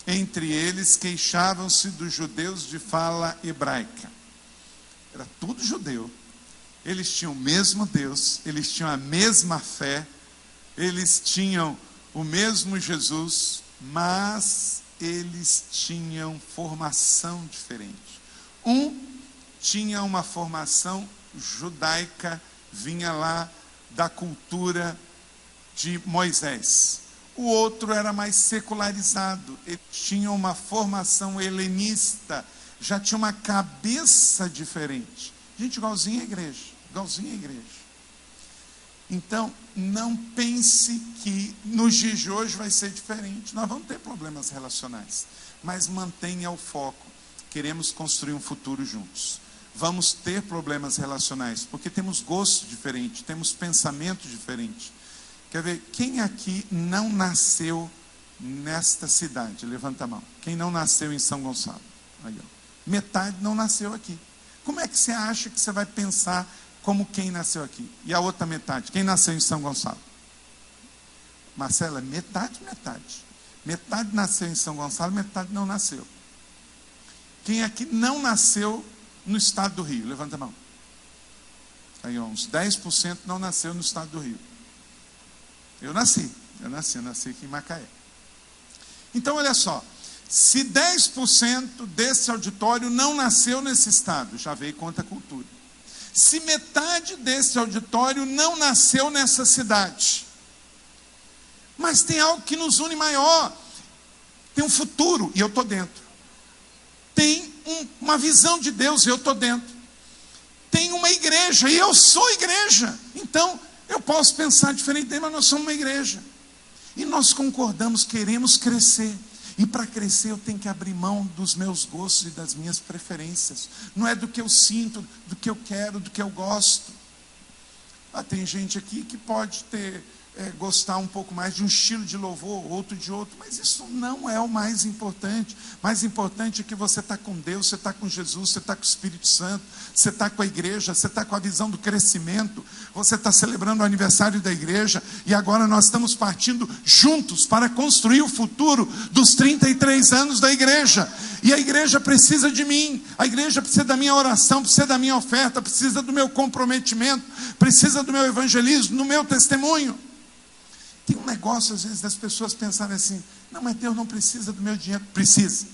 entre eles, queixavam-se dos judeus de fala hebraica. Era tudo judeu. Eles tinham o mesmo Deus, eles tinham a mesma fé, eles tinham o mesmo Jesus, mas eles tinham formação diferente. Um tinha uma formação judaica, vinha lá da cultura de Moisés. O outro era mais secularizado, ele tinha uma formação helenista, já tinha uma cabeça diferente. Gente, igualzinho à igreja, igualzinho à igreja. Então, não pense que nos dias de hoje vai ser diferente. Nós vamos ter problemas relacionais, mas mantenha o foco. Queremos construir um futuro juntos. Vamos ter problemas relacionais, porque temos gosto diferente, temos pensamento diferente. Quer ver, quem aqui não nasceu nesta cidade? Levanta a mão. Quem não nasceu em São Gonçalo? Aí, ó. Metade não nasceu aqui. Como é que você acha que você vai pensar como quem nasceu aqui? E a outra metade? Quem nasceu em São Gonçalo? Marcela, metade. Metade nasceu em São Gonçalo, metade não nasceu. Quem aqui não nasceu no estado do Rio? Levanta a mão. Aí, ó, uns 10% não nasceu no estado do Rio. Eu nasci aqui em Macaé. Então, olha só, se 10% desse auditório não nasceu nesse estado, já veio contra a cultura. Se metade desse auditório não nasceu nessa cidade, mas tem algo que nos une maior, tem um futuro, e eu estou dentro. Tem uma visão de Deus, e eu estou dentro. Tem uma igreja, e eu sou igreja. Então, eu posso pensar diferente dele, mas nós somos uma igreja. E nós concordamos, queremos crescer. E para crescer eu tenho que abrir mão dos meus gostos e das minhas preferências. Não é do que eu sinto, do que eu quero, do que eu gosto. Tem gente aqui que pode gostar um pouco mais de um estilo de louvor, outro de outro, mas isso não é o mais importante. O mais importante é que você está com Deus, você está com Jesus, você está com o Espírito Santo, você está com a igreja, você está com a visão do crescimento, você está celebrando o aniversário da igreja, e agora nós estamos partindo juntos para construir o futuro dos 33 anos da igreja. E a igreja precisa de mim, a igreja precisa da minha oração, precisa da minha oferta, precisa do meu comprometimento, precisa do meu evangelismo, do meu testemunho. Tem um negócio, às vezes, das pessoas pensarem assim: não, mas Deus não precisa do meu dinheiro. Precisa.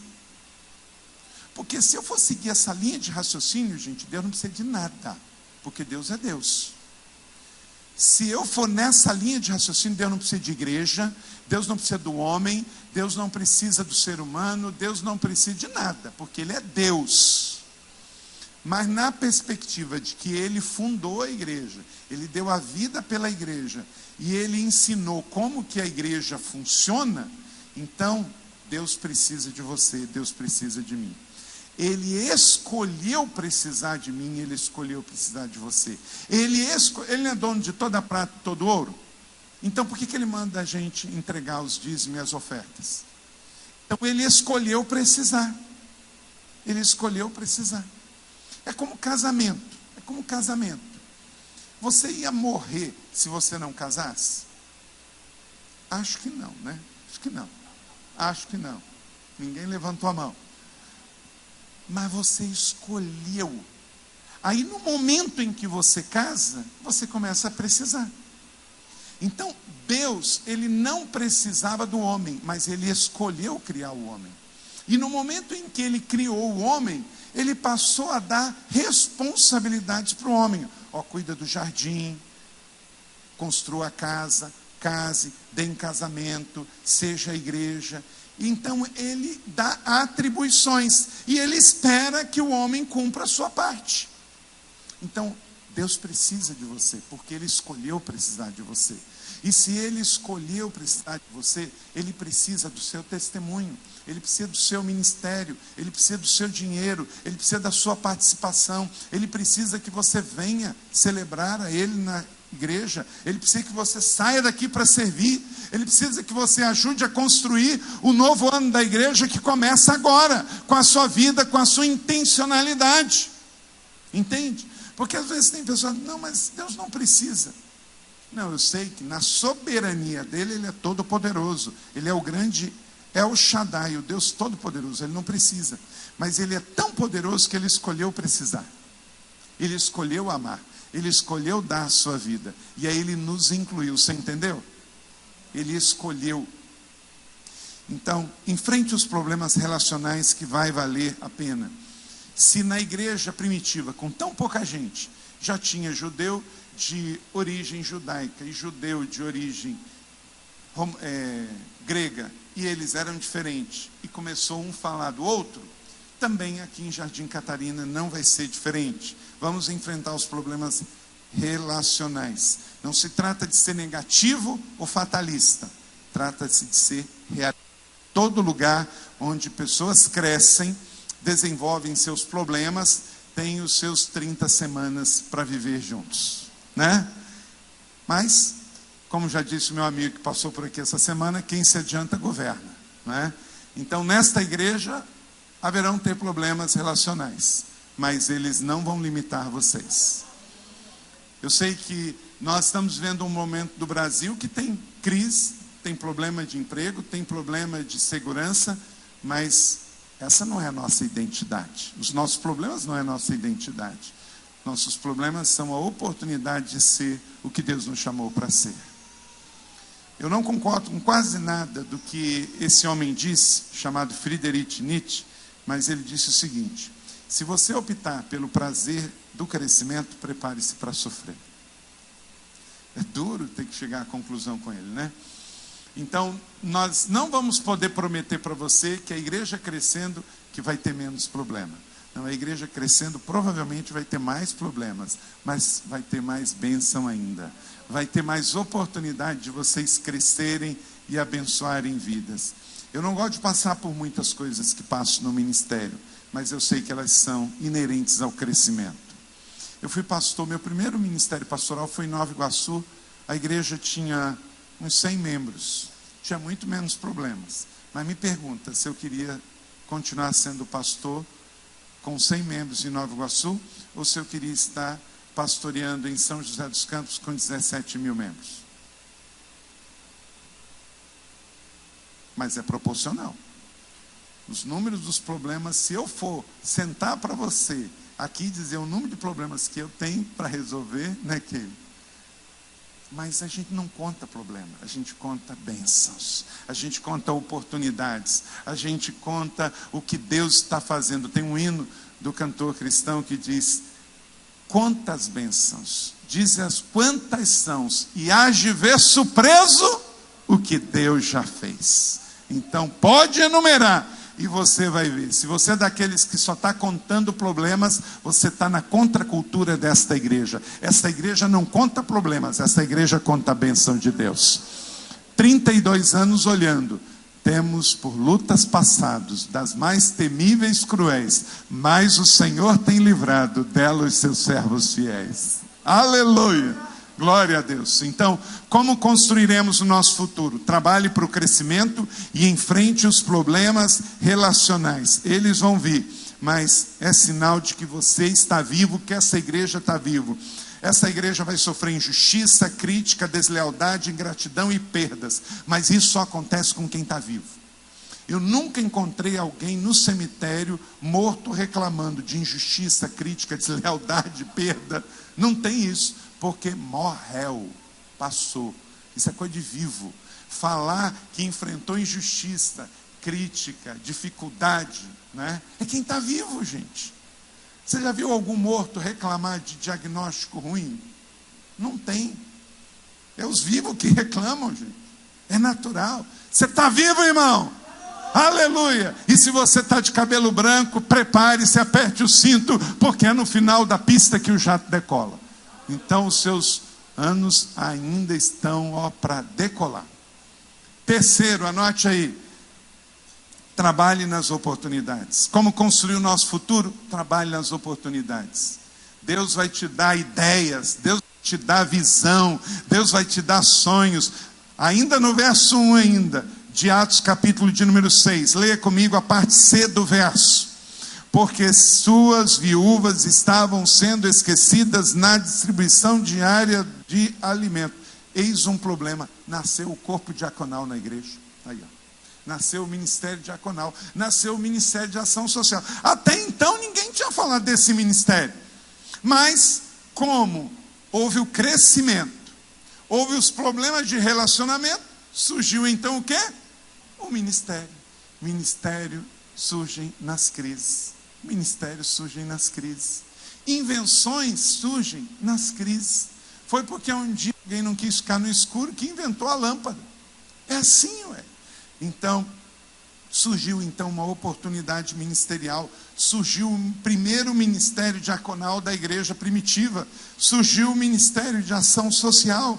Porque se eu for seguir essa linha de raciocínio, gente, Deus não precisa de nada. Porque Deus é Deus. Se eu for nessa linha de raciocínio, Deus não precisa de igreja, Deus não precisa do homem, Deus não precisa do ser humano, Deus não precisa de nada, porque Ele é Deus. Mas na perspectiva de que ele fundou a igreja, ele deu a vida pela igreja, e ele ensinou como que a igreja funciona, então Deus precisa de você, Deus precisa de mim. Ele escolheu precisar de mim, ele escolheu precisar de você. Ele não é dono de toda a prata e todo ouro? Então por que ele manda a gente entregar os dízimos e as ofertas? Então ele escolheu precisar. Ele escolheu precisar. É como casamento. É como casamento. Você ia morrer se você não casasse? Acho que não, né? Acho que não. Acho que não. Ninguém levantou a mão. Mas você escolheu. Aí no momento em que você casa, você começa a precisar. Então Deus, ele não precisava do homem, mas ele escolheu criar o homem. E no momento em que ele criou o homem, ele passou a dar responsabilidades para o homem. Ó, cuida do jardim, construa a casa, case, dê em casamento, seja a igreja. Então ele dá atribuições e ele espera que o homem cumpra a sua parte. Então Deus precisa de você, porque ele escolheu precisar de você. E se ele escolheu precisar de você, ele precisa do seu testemunho, ele precisa do seu ministério, ele precisa do seu dinheiro, ele precisa da sua participação, ele precisa que você venha celebrar a ele na igreja, ele precisa que você saia daqui para servir, ele precisa que você ajude a construir o novo ano da igreja que começa agora, com a sua vida, com a sua intencionalidade. Entende? Porque às vezes tem pessoas, não, mas Deus não precisa. Não, eu sei que na soberania dele, ele é todo poderoso, ele é o grande El Shaddai, o Deus todo poderoso, ele não precisa, mas ele é tão poderoso que ele escolheu precisar, ele escolheu amar, ele escolheu dar a sua vida, e aí ele nos incluiu, você entendeu? Ele escolheu. Então, enfrente os problemas relacionais que vai valer a pena. Se na igreja primitiva, com tão pouca gente, já tinha judeu de origem judaica e judeu de origem grega, e eles eram diferentes, e começou um falar do outro, também aqui em Jardim Catarina não vai ser diferente. Vamos enfrentar os problemas relacionais. Não se trata de ser negativo ou fatalista, trata-se de ser realista. Todo lugar onde pessoas crescem, desenvolvem seus problemas, tem os seus 30 semanas para viver juntos, né? Mas, como já disse o meu amigo que passou por aqui essa semana, quem se adianta governa, né? Então nesta igreja haverão ter problemas relacionais, mas eles não vão limitar vocês. Eu sei que nós estamos vendo um momento do Brasil que tem crise, tem problema de emprego, tem problema de segurança, mas essa não é a nossa identidade. Os nossos problemas não é a nossa identidade. Nossos problemas são a oportunidade de ser o que Deus nos chamou para ser. Eu não concordo com quase nada do que esse homem disse, chamado Friedrich Nietzsche, mas ele disse o seguinte: se você optar pelo prazer do crescimento, prepare-se para sofrer. É duro ter que chegar à conclusão com ele, né? Então, nós não vamos poder prometer para você que a igreja crescendo, que vai ter menos problema. Não, a igreja crescendo provavelmente vai ter mais problemas, mas vai ter mais bênção ainda. Vai ter mais oportunidade de vocês crescerem e abençoarem vidas. Eu não gosto de passar por muitas coisas que passo no ministério, mas eu sei que elas são inerentes ao crescimento. Eu fui pastor, meu primeiro ministério pastoral foi em Nova Iguaçu. A igreja tinha uns 100 membros, tinha muito menos problemas. Mas me pergunta se eu queria continuar sendo pastor com 100 membros em Nova Iguaçu, ou se eu queria estar pastoreando em São José dos Campos com 17 mil membros. Mas é proporcional. Os números dos problemas, se eu for sentar para você aqui e dizer o número de problemas que eu tenho para resolver, né, Keila? Mas a gente não conta problema, a gente conta bênçãos, a gente conta oportunidades, a gente conta o que Deus está fazendo. Tem um hino do cantor cristão que diz: quantas bênçãos, dize-as quantas são, e hás de ver surpreso o que Deus já fez. Então pode enumerar, e você vai ver. Se você é daqueles que só está contando problemas, você está na contracultura desta igreja. Esta igreja não conta problemas, esta igreja conta a bênção de Deus. 32 anos olhando. Temos por lutas passadas, das mais temíveis e cruéis, mas o Senhor tem livrado dela os seus servos fiéis. Aleluia! Glória a Deus. Então, como construiremos o nosso futuro? Trabalhe para o crescimento e enfrente os problemas relacionais. Eles vão vir, mas é sinal de que você está vivo, que essa igreja está viva. Essa igreja vai sofrer injustiça, crítica, deslealdade, ingratidão e perdas. Mas isso só acontece com quem está vivo. Eu nunca encontrei alguém no cemitério morto reclamando de injustiça, crítica, deslealdade, perda. Não tem isso, porque morreu, passou. Isso é coisa de vivo. Falar que enfrentou injustiça, crítica, dificuldade, né? É quem está vivo, gente. Você já viu algum morto reclamar de diagnóstico ruim? Não tem. É os vivos que reclamam, gente. É natural. Você está vivo, irmão? Aleluia! E se você está de cabelo branco, prepare-se, aperte o cinto, porque é no final da pista que o jato decola. Então os seus anos ainda estão para decolar. Terceiro, anote aí. Trabalhe nas oportunidades. Como construir o nosso futuro? Trabalhe nas oportunidades. Deus vai te dar ideias, Deus vai te dar visão, Deus vai te dar sonhos. Ainda no verso 1 ainda, de Atos capítulo de número 6. Leia comigo a parte C do verso. Porque suas viúvas estavam sendo esquecidas na distribuição diária de alimento. Eis um problema. Nasceu o corpo diaconal na igreja. Aí, ó. Nasceu o ministério diaconal, nasceu o ministério de ação social. Até então ninguém tinha falado desse ministério. Mas como houve o crescimento, houve os problemas de relacionamento, surgiu então o quê? O ministério. Ministério surgem nas crises. Ministérios surgem nas crises. Invenções surgem nas crises. Foi porque um dia alguém não quis ficar no escuro que inventou a lâmpada. É assim, ué. Então, surgiu então uma oportunidade ministerial, surgiu o primeiro ministério diaconal da igreja primitiva, surgiu o ministério de ação social.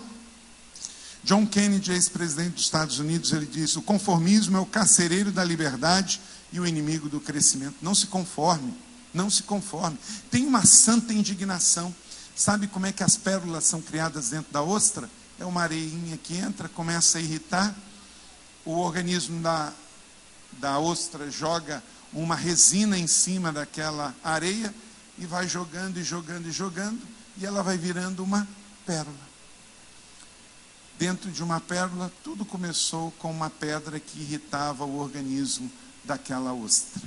John Kennedy, ex-presidente dos Estados Unidos, ele diz: o conformismo é o carcereiro da liberdade e o inimigo do crescimento. Não se conforme, não se conforme. Tem uma santa indignação. Sabe como é que as pérolas são criadas dentro da ostra? É uma areinha que entra, começa a irritar. O organismo da ostra joga uma resina em cima daquela areia e vai jogando e jogando e jogando, e ela vai virando uma pérola. Dentro de uma pérola, tudo começou com uma pedra que irritava o organismo daquela ostra.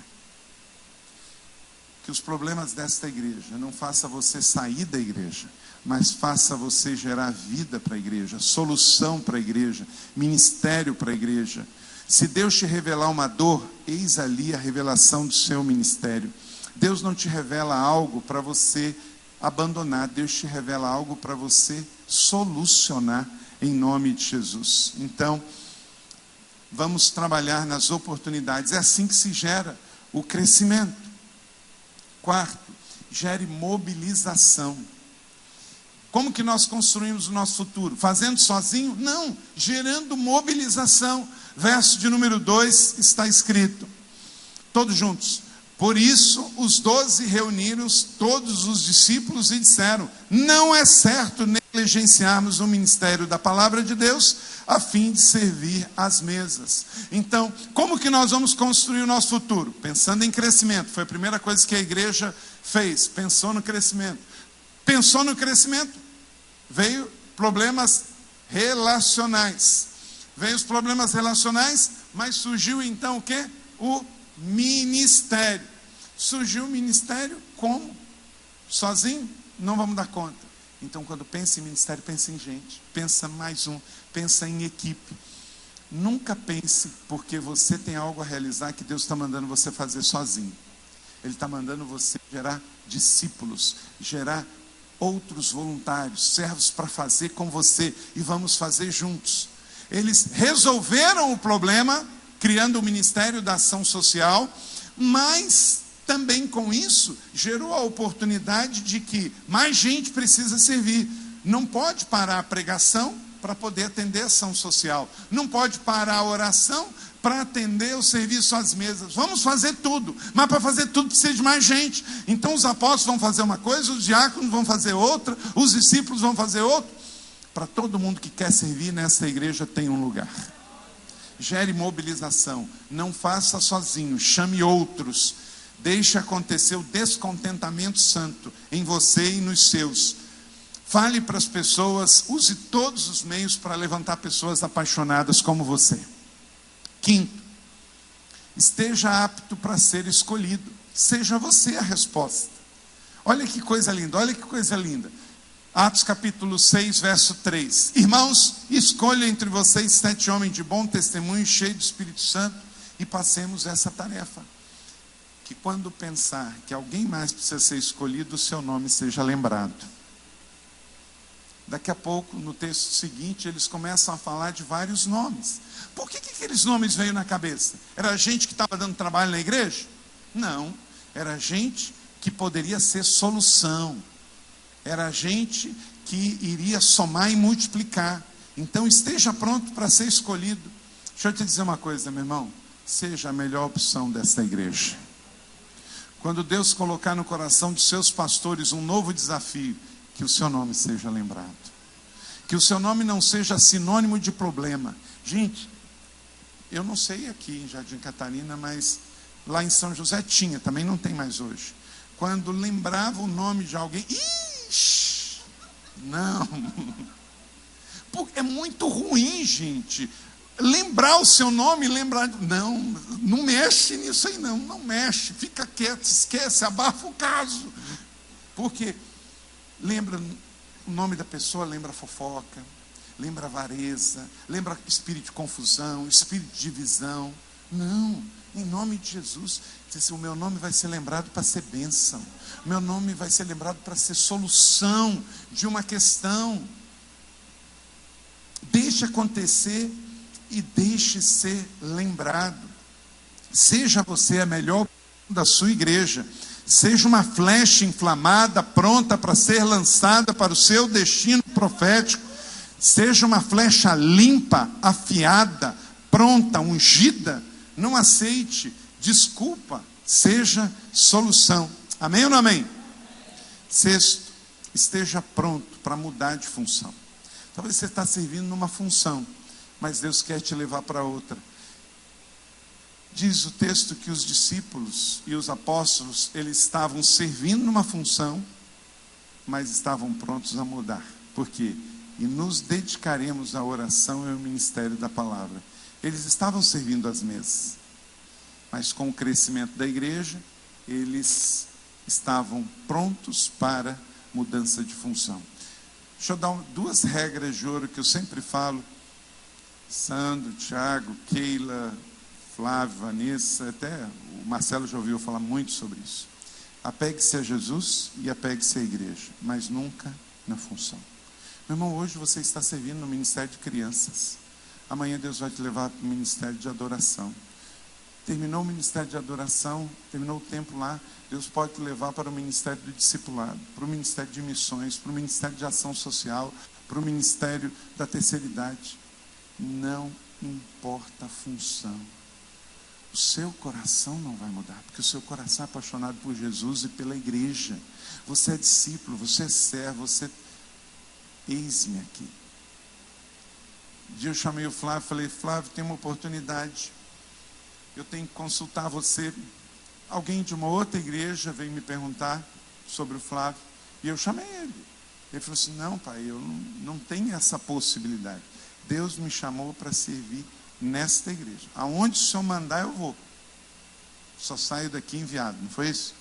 Que os problemas desta igreja não façam você sair da igreja, mas faça você gerar vida para a igreja, solução para a igreja, ministério para a igreja. Se Deus te revelar uma dor, eis ali a revelação do seu ministério. Deus não te revela algo para você abandonar, Deus te revela algo para você solucionar, em nome de Jesus. Então, vamos trabalhar nas oportunidades. É assim que se gera o crescimento. Quarto, gere mobilização. Como que nós construímos o nosso futuro? Fazendo sozinho? Não, gerando mobilização. Verso de número 2 está escrito, todos juntos: por isso os 12 reuniram todos os discípulos e disseram: não é certo negligenciarmos o ministério da palavra de Deus, a fim de servir às mesas. Então, como que nós vamos construir o nosso futuro? Pensando em crescimento. Foi a primeira coisa que a igreja fez, pensou no crescimento. Pensou no crescimento, veio problemas relacionais. Veio os problemas relacionais, mas surgiu então o quê? O ministério. Surgiu o ministério como? Sozinho? Não vamos dar conta. Então, quando pensa em ministério, pensa em gente. Pensa mais um, pensa em equipe. Nunca pense porque você tem algo a realizar que Deus está mandando você fazer sozinho. Ele está mandando você gerar discípulos, gerar outros voluntários, servos para fazer com você, e vamos fazer juntos. Eles resolveram o problema criando o Ministério da Ação Social, mas também com isso gerou a oportunidade de que mais gente precisa servir. Não pode parar a pregação para poder atender a ação social. Não pode parar a oração para atender o serviço às mesas. Vamos fazer tudo, mas para fazer tudo precisa de mais gente. Então os apóstolos vão fazer uma coisa, os diáconos vão fazer outra, os discípulos vão fazer outra. Para todo mundo que quer servir nessa igreja tem um lugar. Gere mobilização, não faça sozinho, chame outros. Deixe acontecer o descontentamento santo em você e nos seus. Fale para as pessoas, use todos os meios para levantar pessoas apaixonadas como você. Quinto, esteja apto para ser escolhido. Seja você a resposta. Olha que coisa linda, olha que coisa linda. Atos capítulo 6, verso 3. Irmãos, escolha entre vocês 7 homens de bom testemunho, cheios do Espírito Santo, e passemos essa tarefa. Que quando pensar que alguém mais precisa ser escolhido, o seu nome seja lembrado. Daqui a pouco, no texto seguinte, eles começam a falar de vários nomes. Por que aqueles nomes veio na cabeça? Era gente que estava dando trabalho na igreja? Não, era gente que poderia ser solução. Era gente que iria somar e multiplicar. Então esteja pronto para ser escolhido. Deixa eu te dizer uma coisa, meu irmão. Seja a melhor opção desta igreja. Quando Deus colocar no coração dos seus pastores um novo desafio, que o seu nome seja lembrado. Que o seu nome não seja sinônimo de problema. Gente, eu não sei aqui em Jardim Catarina, mas lá em São José tinha, também não tem mais hoje. Quando lembrava o nome de alguém, não. É muito ruim, gente. Lembrar o seu nome, lembrar. Não mexe nisso aí, não mexe. Fica quieto, esquece, abafa o caso. Porque lembra o nome da pessoa, lembra fofoca, lembra avareza, lembra espírito de confusão, espírito de divisão. Não, em nome de Jesus, o meu nome vai ser lembrado para ser bênção, o meu nome vai ser lembrado para ser solução de uma questão. Deixe acontecer e deixe ser lembrado. Seja você a melhor da sua igreja. Seja uma flecha inflamada, pronta para ser lançada para o seu destino profético. Seja uma flecha limpa, afiada, pronta, ungida. Não aceite desculpa, seja solução. Amém ou não amém? Sexto, esteja pronto para mudar de função. Talvez você está servindo numa função, mas Deus quer te levar para outra. Diz o texto que os discípulos e os apóstolos, eles estavam servindo numa função, mas estavam prontos a mudar. Por quê? E nos dedicaremos à oração e ao ministério da palavra. Eles estavam servindo às mesas, mas com o crescimento da igreja, eles estavam prontos para mudança de função. Deixa eu dar 2 regras de ouro que eu sempre falo. Sandro, Tiago, Keila, Flávio, Vanessa, até o Marcelo já ouviu falar muito sobre isso. Apegue-se a Jesus e apegue-se à igreja, mas nunca na função. Meu irmão, hoje você está servindo no ministério de crianças. Amanhã Deus vai te levar para o ministério de adoração. Terminou o ministério de adoração, terminou o tempo lá, Deus pode te levar para o ministério do discipulado, para o ministério de missões, para o ministério de ação social, para o ministério da terceira idade. Não importa a função. O seu coração não vai mudar, porque o seu coração é apaixonado por Jesus e pela igreja. Você é discípulo, você é servo, você... Eis-me aqui. Um dia eu chamei o Flávio e falei: Flávio, tem uma oportunidade. Eu tenho que consultar você. Alguém de uma outra igreja veio me perguntar sobre o Flávio. E eu chamei ele. Ele falou assim: não, pai, eu não tenho essa possibilidade. Deus me chamou para servir nesta igreja. Aonde o Senhor mandar, eu vou. Só saio daqui enviado, não foi isso?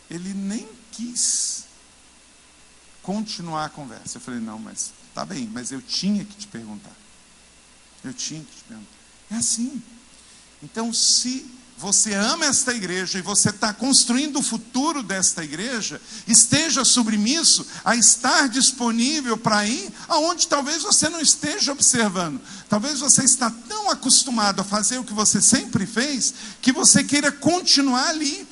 Ele nem quis continuar a conversa. Eu falei: não, mas tá bem, mas eu tinha que te perguntar. Eu tinha que te perguntar. É assim. Então, se você ama esta igreja e você está construindo o futuro desta igreja, esteja submisso a estar disponível para ir aonde talvez você não esteja observando. Talvez você está tão acostumado a fazer o que você sempre fez, que você queira continuar ali.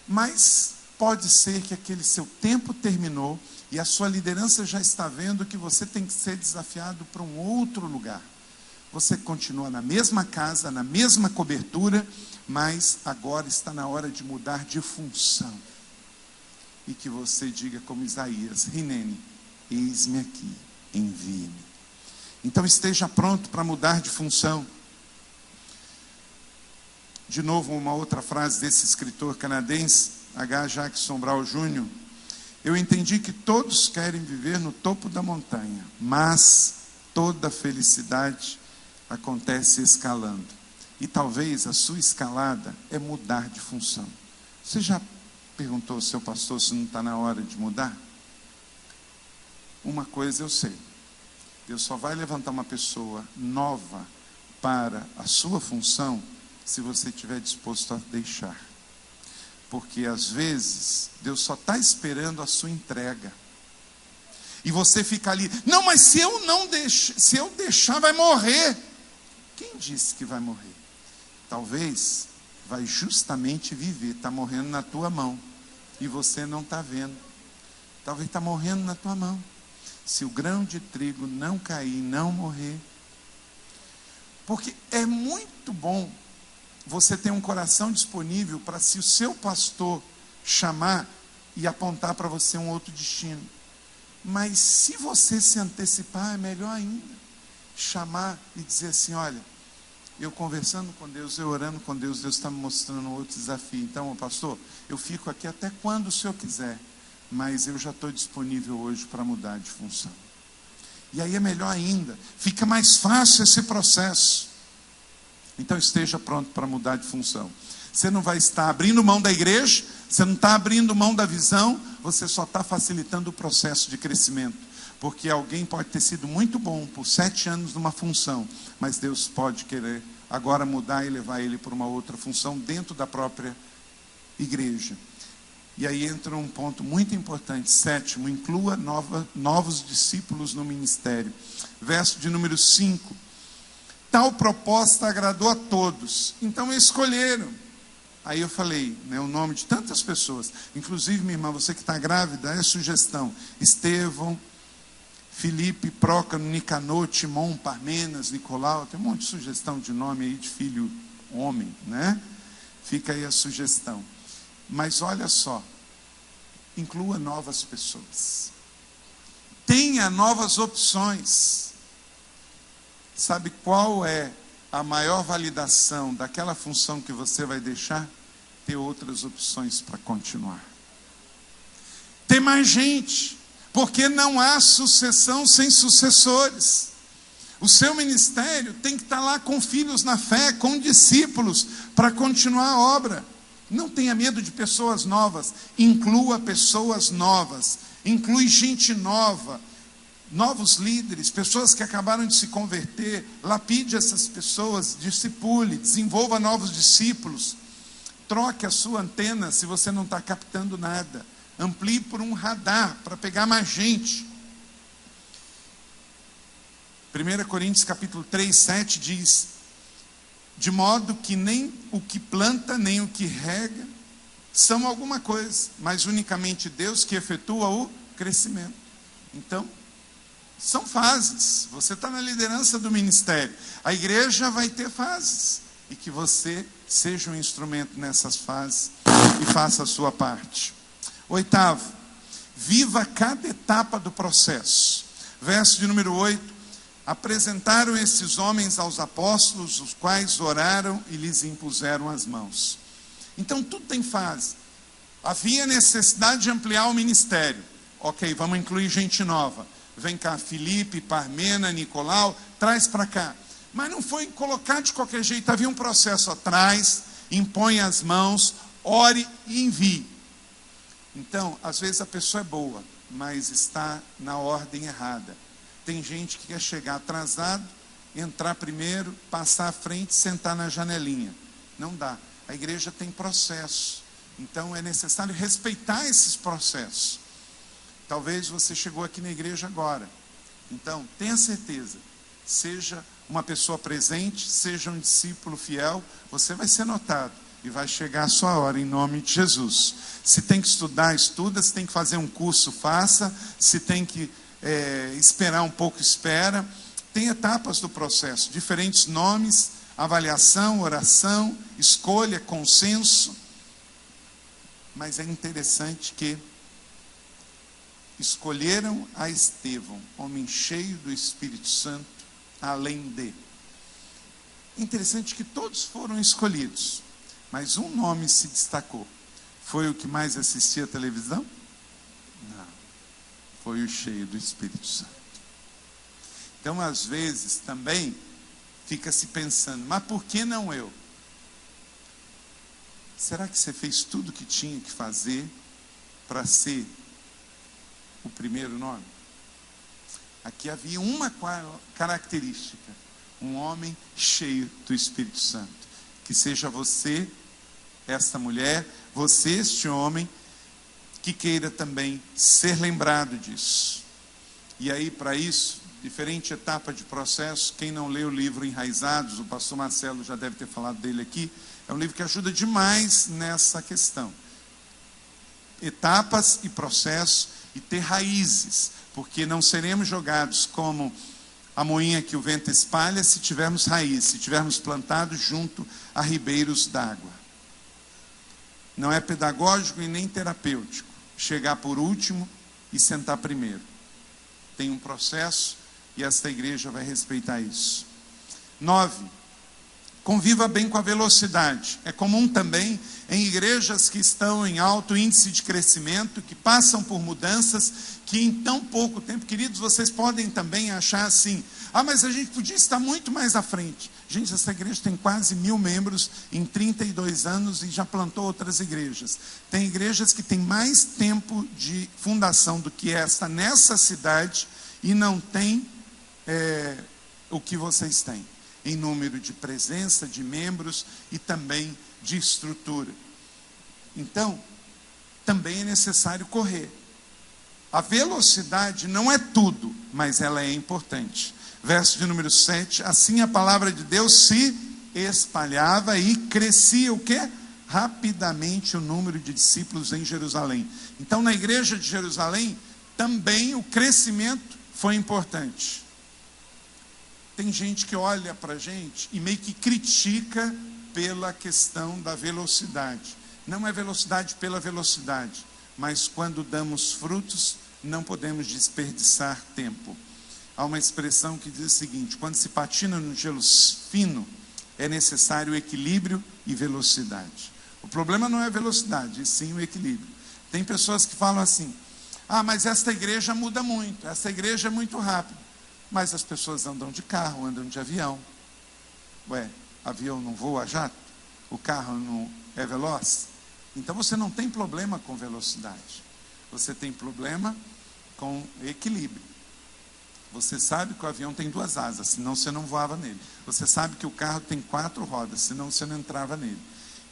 Mas pode ser que aquele seu tempo terminou e a sua liderança já está vendo que você tem que ser desafiado para um outro lugar. Você continua na mesma casa, na mesma cobertura, mas agora está na hora de mudar de função. E que você diga como Isaías: Hineni, eis-me aqui, envie-me. Então esteja pronto para mudar de função. De novo, uma outra frase desse escritor canadense, H. Jackson Brown Jr. Eu entendi que todos querem viver no topo da montanha, mas toda felicidade acontece escalando. E talvez a sua escalada é mudar de função. Você já perguntou ao seu pastor se não está na hora de mudar? Uma coisa eu sei: Deus só vai levantar uma pessoa nova para a sua função se você estiver disposto a deixar. Porque às vezes Deus só está esperando a sua entrega. E você fica ali: não, mas se eu deixar vai morrer. Quem disse que vai morrer? Talvez vai justamente viver, está morrendo na tua mão, e você não está vendo. Talvez está morrendo na tua mão. Se o grão de trigo não cair, não morrer. Porque é muito bom você ter um coração disponível para, se o seu pastor chamar e apontar para você um outro destino. Mas se você se antecipar, é melhor ainda. Chamar e dizer assim: olha, eu conversando com Deus, eu orando com Deus, Deus está me mostrando outro desafio. Então, pastor, eu fico aqui até quando o senhor quiser, mas eu já estou disponível hoje para mudar de função. E aí é melhor ainda, fica mais fácil esse processo. Então esteja pronto para mudar de função. Você não vai estar abrindo mão da igreja, você não está abrindo mão da visão, você só está facilitando o processo de crescimento. Porque alguém pode ter sido muito bom por 7 anos numa função, mas Deus pode querer agora mudar e levar ele para uma outra função dentro da própria igreja. E aí entra um ponto muito importante. 7º, inclua novos discípulos no ministério. Verso de número 5. Tal proposta agradou a todos, então escolheram. Aí eu falei, né, o nome de tantas pessoas, inclusive, minha irmã, você que está grávida, é sugestão: Estevão, Filipe, Prócano, Nicanor, Timon, Parmenas, Nicolau. Tem um monte de sugestão de nome aí de filho homem, né? Fica aí a sugestão. Mas olha só, inclua novas pessoas. Tenha novas opções. Sabe qual é a maior validação daquela função que você vai deixar? Ter outras opções para continuar. Ter mais gente. Porque não há sucessão sem sucessores. O seu ministério tem que estar lá com filhos na fé, com discípulos, para continuar a obra. Não tenha medo de pessoas novas. Inclua pessoas novas. Inclui gente nova. Novos líderes, pessoas que acabaram de se converter. Lapide essas pessoas, discipule, desenvolva novos discípulos. Troque a sua antena se você não está captando nada. Amplie por um radar, para pegar mais gente. 1 Coríntios capítulo 3, 7 diz: de modo que nem o que planta, nem o que rega são alguma coisa, mas unicamente Deus que efetua o crescimento. Então, são fases. Você está na liderança do ministério. A igreja vai ter fases. E que você seja um instrumento nessas fases e faça a sua parte. 8º, viva cada etapa do processo. Verso de número 8: apresentaram esses homens aos apóstolos, os quais oraram e lhes impuseram as mãos. Então tudo tem fase. Havia necessidade de ampliar o ministério. Ok, vamos incluir gente nova. Vem cá, Filipe, Parmena, Nicolau, traz para cá. Mas não foi colocar de qualquer jeito, havia um processo atrás. Impõe as mãos, ore e envie. Então, às vezes a pessoa é boa, mas está na ordem errada. Tem gente que quer chegar atrasado, entrar primeiro, passar à frente, sentar na janelinha. Não dá. A igreja tem processo. Então é necessário respeitar esses processos. Talvez você chegou aqui na igreja agora. Então, tenha certeza. Seja uma pessoa presente, seja um discípulo fiel, você vai ser notado. E vai chegar a sua hora, em nome de Jesus. Se tem que estudar, estuda. Se tem que fazer um curso, faça. Se tem que esperar um pouco, espera. Tem etapas do processo, diferentes nomes, avaliação, oração, escolha, consenso. Mas é interessante que escolheram a Estevão, homem cheio do Espírito Santo, além de. Interessante que todos foram escolhidos, mas um nome se destacou. Foi o que mais assistia a televisão? Não. Foi o cheio do Espírito Santo. Então, às vezes, também fica se pensando, mas por que não eu? Será que você fez tudo o que tinha que fazer para ser o primeiro nome? Aqui havia uma característica: um homem cheio do Espírito Santo. Que seja você, esta mulher, você, este homem, que queira também ser lembrado disso. E aí, para isso, diferente etapa de processo. Quem não lê o livro Enraizados, o pastor Marcelo já deve ter falado dele aqui, é um livro que ajuda demais nessa questão. Etapas e processos, e ter raízes, porque não seremos jogados como a moinha que o vento espalha se tivermos raiz, se tivermos plantado junto a ribeiros d'água. Não é pedagógico e nem terapêutico chegar por último e sentar primeiro. Tem um processo e esta igreja vai respeitar isso. 9. Conviva bem com a velocidade. É comum também em igrejas que estão em alto índice de crescimento, que passam por mudanças, que em tão pouco tempo, queridos, vocês podem também achar assim, mas a gente podia estar muito mais à frente. Gente, essa igreja tem quase 1000 membros em 32 anos e já plantou outras igrejas. Tem igrejas que têm mais tempo de fundação do que esta nessa cidade e não tem o que vocês têm, em número de presença, de membros e também de estrutura. Então, também é necessário correr. A velocidade não é tudo, mas ela é importante. Verso de número 7, assim a palavra de Deus se espalhava e crescia o quê? Rapidamente o número de discípulos em Jerusalém. Então, na igreja de Jerusalém, também o crescimento foi importante. Tem gente que olha para a gente e meio que critica pela questão da velocidade. Não é velocidade pela velocidade, mas quando damos frutos, não podemos desperdiçar tempo. Há uma expressão que diz o seguinte: quando se patina no gelo fino, é necessário equilíbrio e velocidade. O problema não é a velocidade, e sim o equilíbrio. Tem pessoas que falam assim, mas esta igreja muda muito, essa igreja é muito rápida. Mas as pessoas andam de carro, andam de avião. Avião não voa a jato? O carro não é veloz? Então você não tem problema com velocidade. Você tem problema com equilíbrio. Você sabe que o avião tem 2 asas, senão você não voava nele. Você sabe que o carro tem 4 rodas, senão você não entrava nele.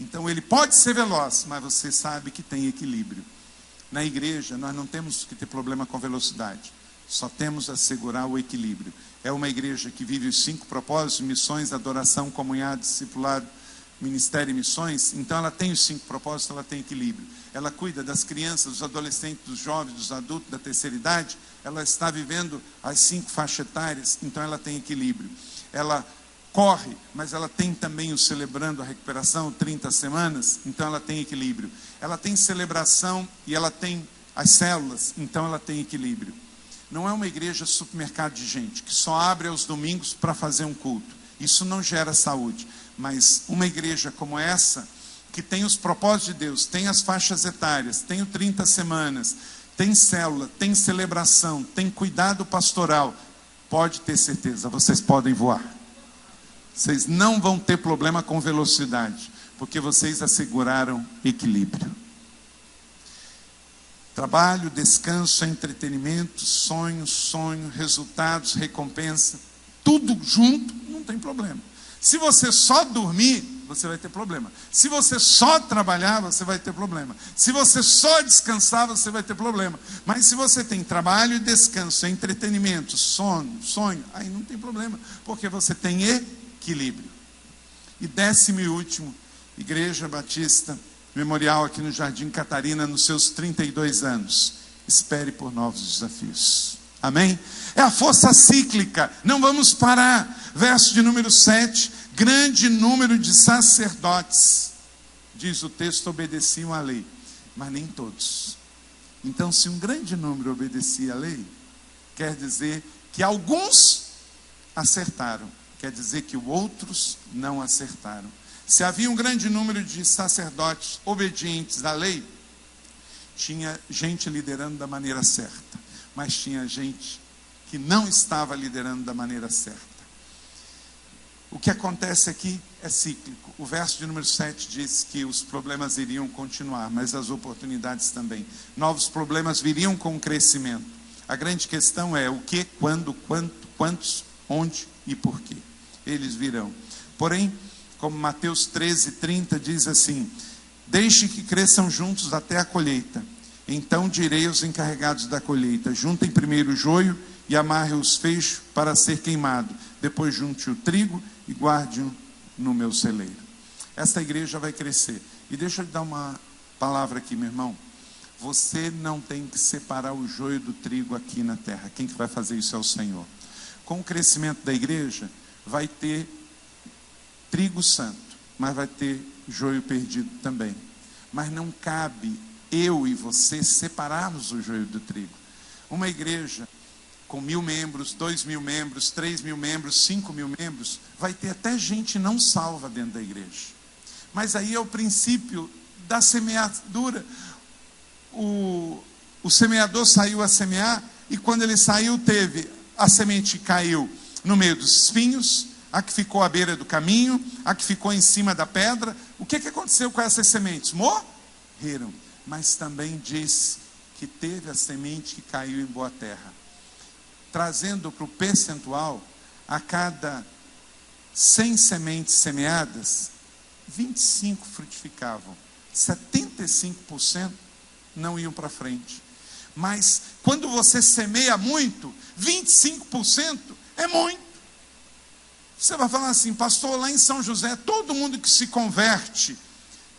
Então ele pode ser veloz, mas você sabe que tem equilíbrio. Na igreja nós não temos que ter problema com velocidade. Só temos a assegurar o equilíbrio. É uma igreja que vive os 5 propósitos: missões, adoração, comunhado, discipulado, ministério e missões. Então ela tem os 5 propósitos, ela tem equilíbrio. Ela cuida das crianças, dos adolescentes, dos jovens, dos adultos, da terceira idade. Ela está vivendo as 5 faixas etárias, então ela tem equilíbrio. Ela corre, mas ela tem também o celebrando a recuperação, 30 semanas, então ela tem equilíbrio. Ela tem celebração e ela tem as células, então ela tem equilíbrio. Não é uma igreja supermercado de gente, que só abre aos domingos para fazer um culto. Isso não gera saúde. Mas uma igreja como essa, que tem os propósitos de Deus, tem as faixas etárias, tem o 30 semanas, tem célula, tem celebração, tem cuidado pastoral, pode ter certeza, vocês podem voar. Vocês não vão ter problema com velocidade, porque vocês asseguraram equilíbrio. Trabalho, descanso, entretenimento, sonho, resultados, recompensa, tudo junto, não tem problema. Se você só dormir, você vai ter problema. Se você só trabalhar, você vai ter problema. Se você só descansar, você vai ter problema. Mas se você tem trabalho e descanso, entretenimento, sonho, aí não tem problema, porque você tem equilíbrio. E 10º e último, Igreja Batista Memorial aqui no Jardim Catarina, nos seus 32 anos. Espere por novos desafios. Amém? É a força cíclica, não vamos parar. Verso de número 7, grande número de sacerdotes, diz o texto, obedeciam à lei, mas nem todos. Então, se um grande número obedecia à lei, quer dizer que alguns acertaram, quer dizer que outros não acertaram. Se havia um grande número de sacerdotes obedientes à lei, tinha gente liderando da maneira certa, mas tinha gente que não estava liderando da maneira certa. O que acontece aqui é cíclico. O verso de número 7 diz que os problemas iriam continuar, mas as oportunidades também. Novos problemas viriam com o crescimento. A grande questão é o que, quando, quanto, quantos, onde e por quê. Eles virão. Porém, como Mateus 13:30 diz assim: deixe que cresçam juntos até a colheita. Então direi aos encarregados da colheita: juntem primeiro o joio e amarre os feixes para ser queimado. Depois junte o trigo e guarde-o no meu celeiro. Esta igreja vai crescer. E deixa eu te dar uma palavra aqui, meu irmão. Você não tem que separar o joio do trigo aqui na terra. Quem que vai fazer isso é o Senhor. Com o crescimento da igreja, vai ter trigo santo, mas vai ter joio perdido também. Mas não cabe eu e você separarmos o joio do trigo. Uma igreja com 1.000 membros, 2.000 membros, 3.000 membros, 5.000 membros, vai ter até gente não salva dentro da igreja. Mas aí é o princípio da semeadura. O semeador saiu a semear, e quando ele saiu, teve a semente que caiu no meio dos espinhos, a que ficou à beira do caminho, a que ficou em cima da pedra. O que aconteceu com essas sementes? Morreram. Mas também diz que teve a semente que caiu em boa terra. Trazendo para o percentual, a cada 100 sementes semeadas, 25 frutificavam, 75% não iam para frente. Mas quando você semeia muito, 25% é muito. Você vai falar assim: pastor, lá em São José, todo mundo que se converte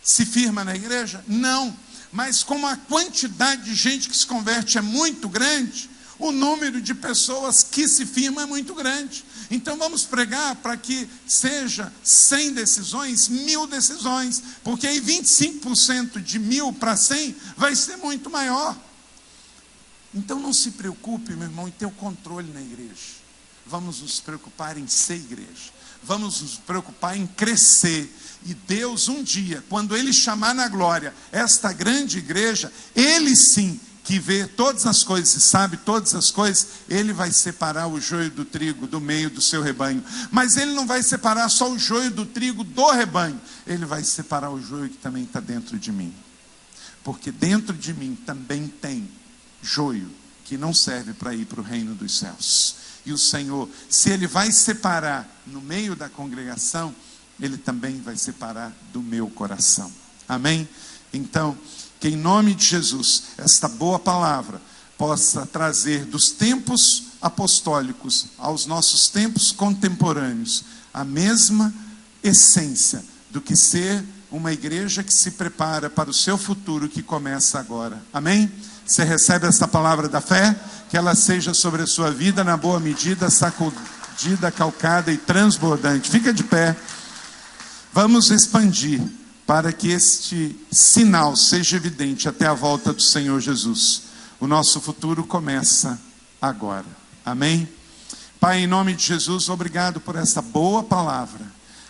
se firma na igreja? Não, mas como a quantidade de gente que se converte é muito grande, o número de pessoas que se firmam é muito grande. Então vamos pregar para que seja 100 decisões, 1.000 decisões, porque aí 25% de 1.000 para 100 vai ser muito maior. Então não se preocupe, meu irmão, em ter o controle na igreja. Vamos nos preocupar em ser igreja. Vamos nos preocupar em crescer. E Deus um dia, quando Ele chamar na glória esta grande igreja, Ele sim, que vê todas as coisas e sabe todas as coisas, Ele vai separar o joio do trigo do meio do seu rebanho. Mas Ele não vai separar só o joio do trigo do rebanho. Ele vai separar o joio que também está dentro de mim. Porque dentro de mim também tem joio que não serve para ir para o reino dos céus. E o Senhor, se Ele vai separar no meio da congregação, Ele também vai separar do meu coração. Amém? Então, que em nome de Jesus, esta boa palavra possa trazer dos tempos apostólicos aos nossos tempos contemporâneos a mesma essência do que ser uma igreja que se prepara para o seu futuro que começa agora. Amém? Você recebe esta palavra da fé? Que ela seja sobre a sua vida na boa medida, sacudida, calcada e transbordante. Fica de pé. Vamos expandir para que este sinal seja evidente até a volta do Senhor Jesus. O nosso futuro começa agora. Amém? Pai, em nome de Jesus, obrigado por essa boa palavra.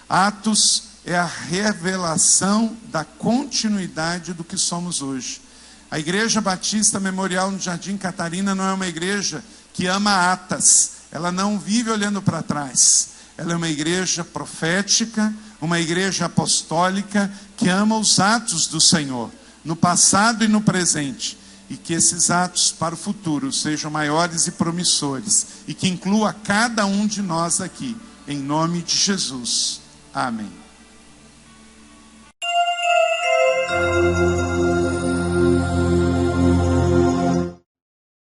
Atos é a revelação da continuidade do que somos hoje. A Igreja Batista Memorial no Jardim Catarina não é uma igreja que ama atas. Ela não vive olhando para trás. Ela é uma igreja profética, uma igreja apostólica que ama os atos do Senhor, no passado e no presente. E que esses atos para o futuro sejam maiores e promissores. E que inclua cada um de nós aqui. Em nome de Jesus. Amém.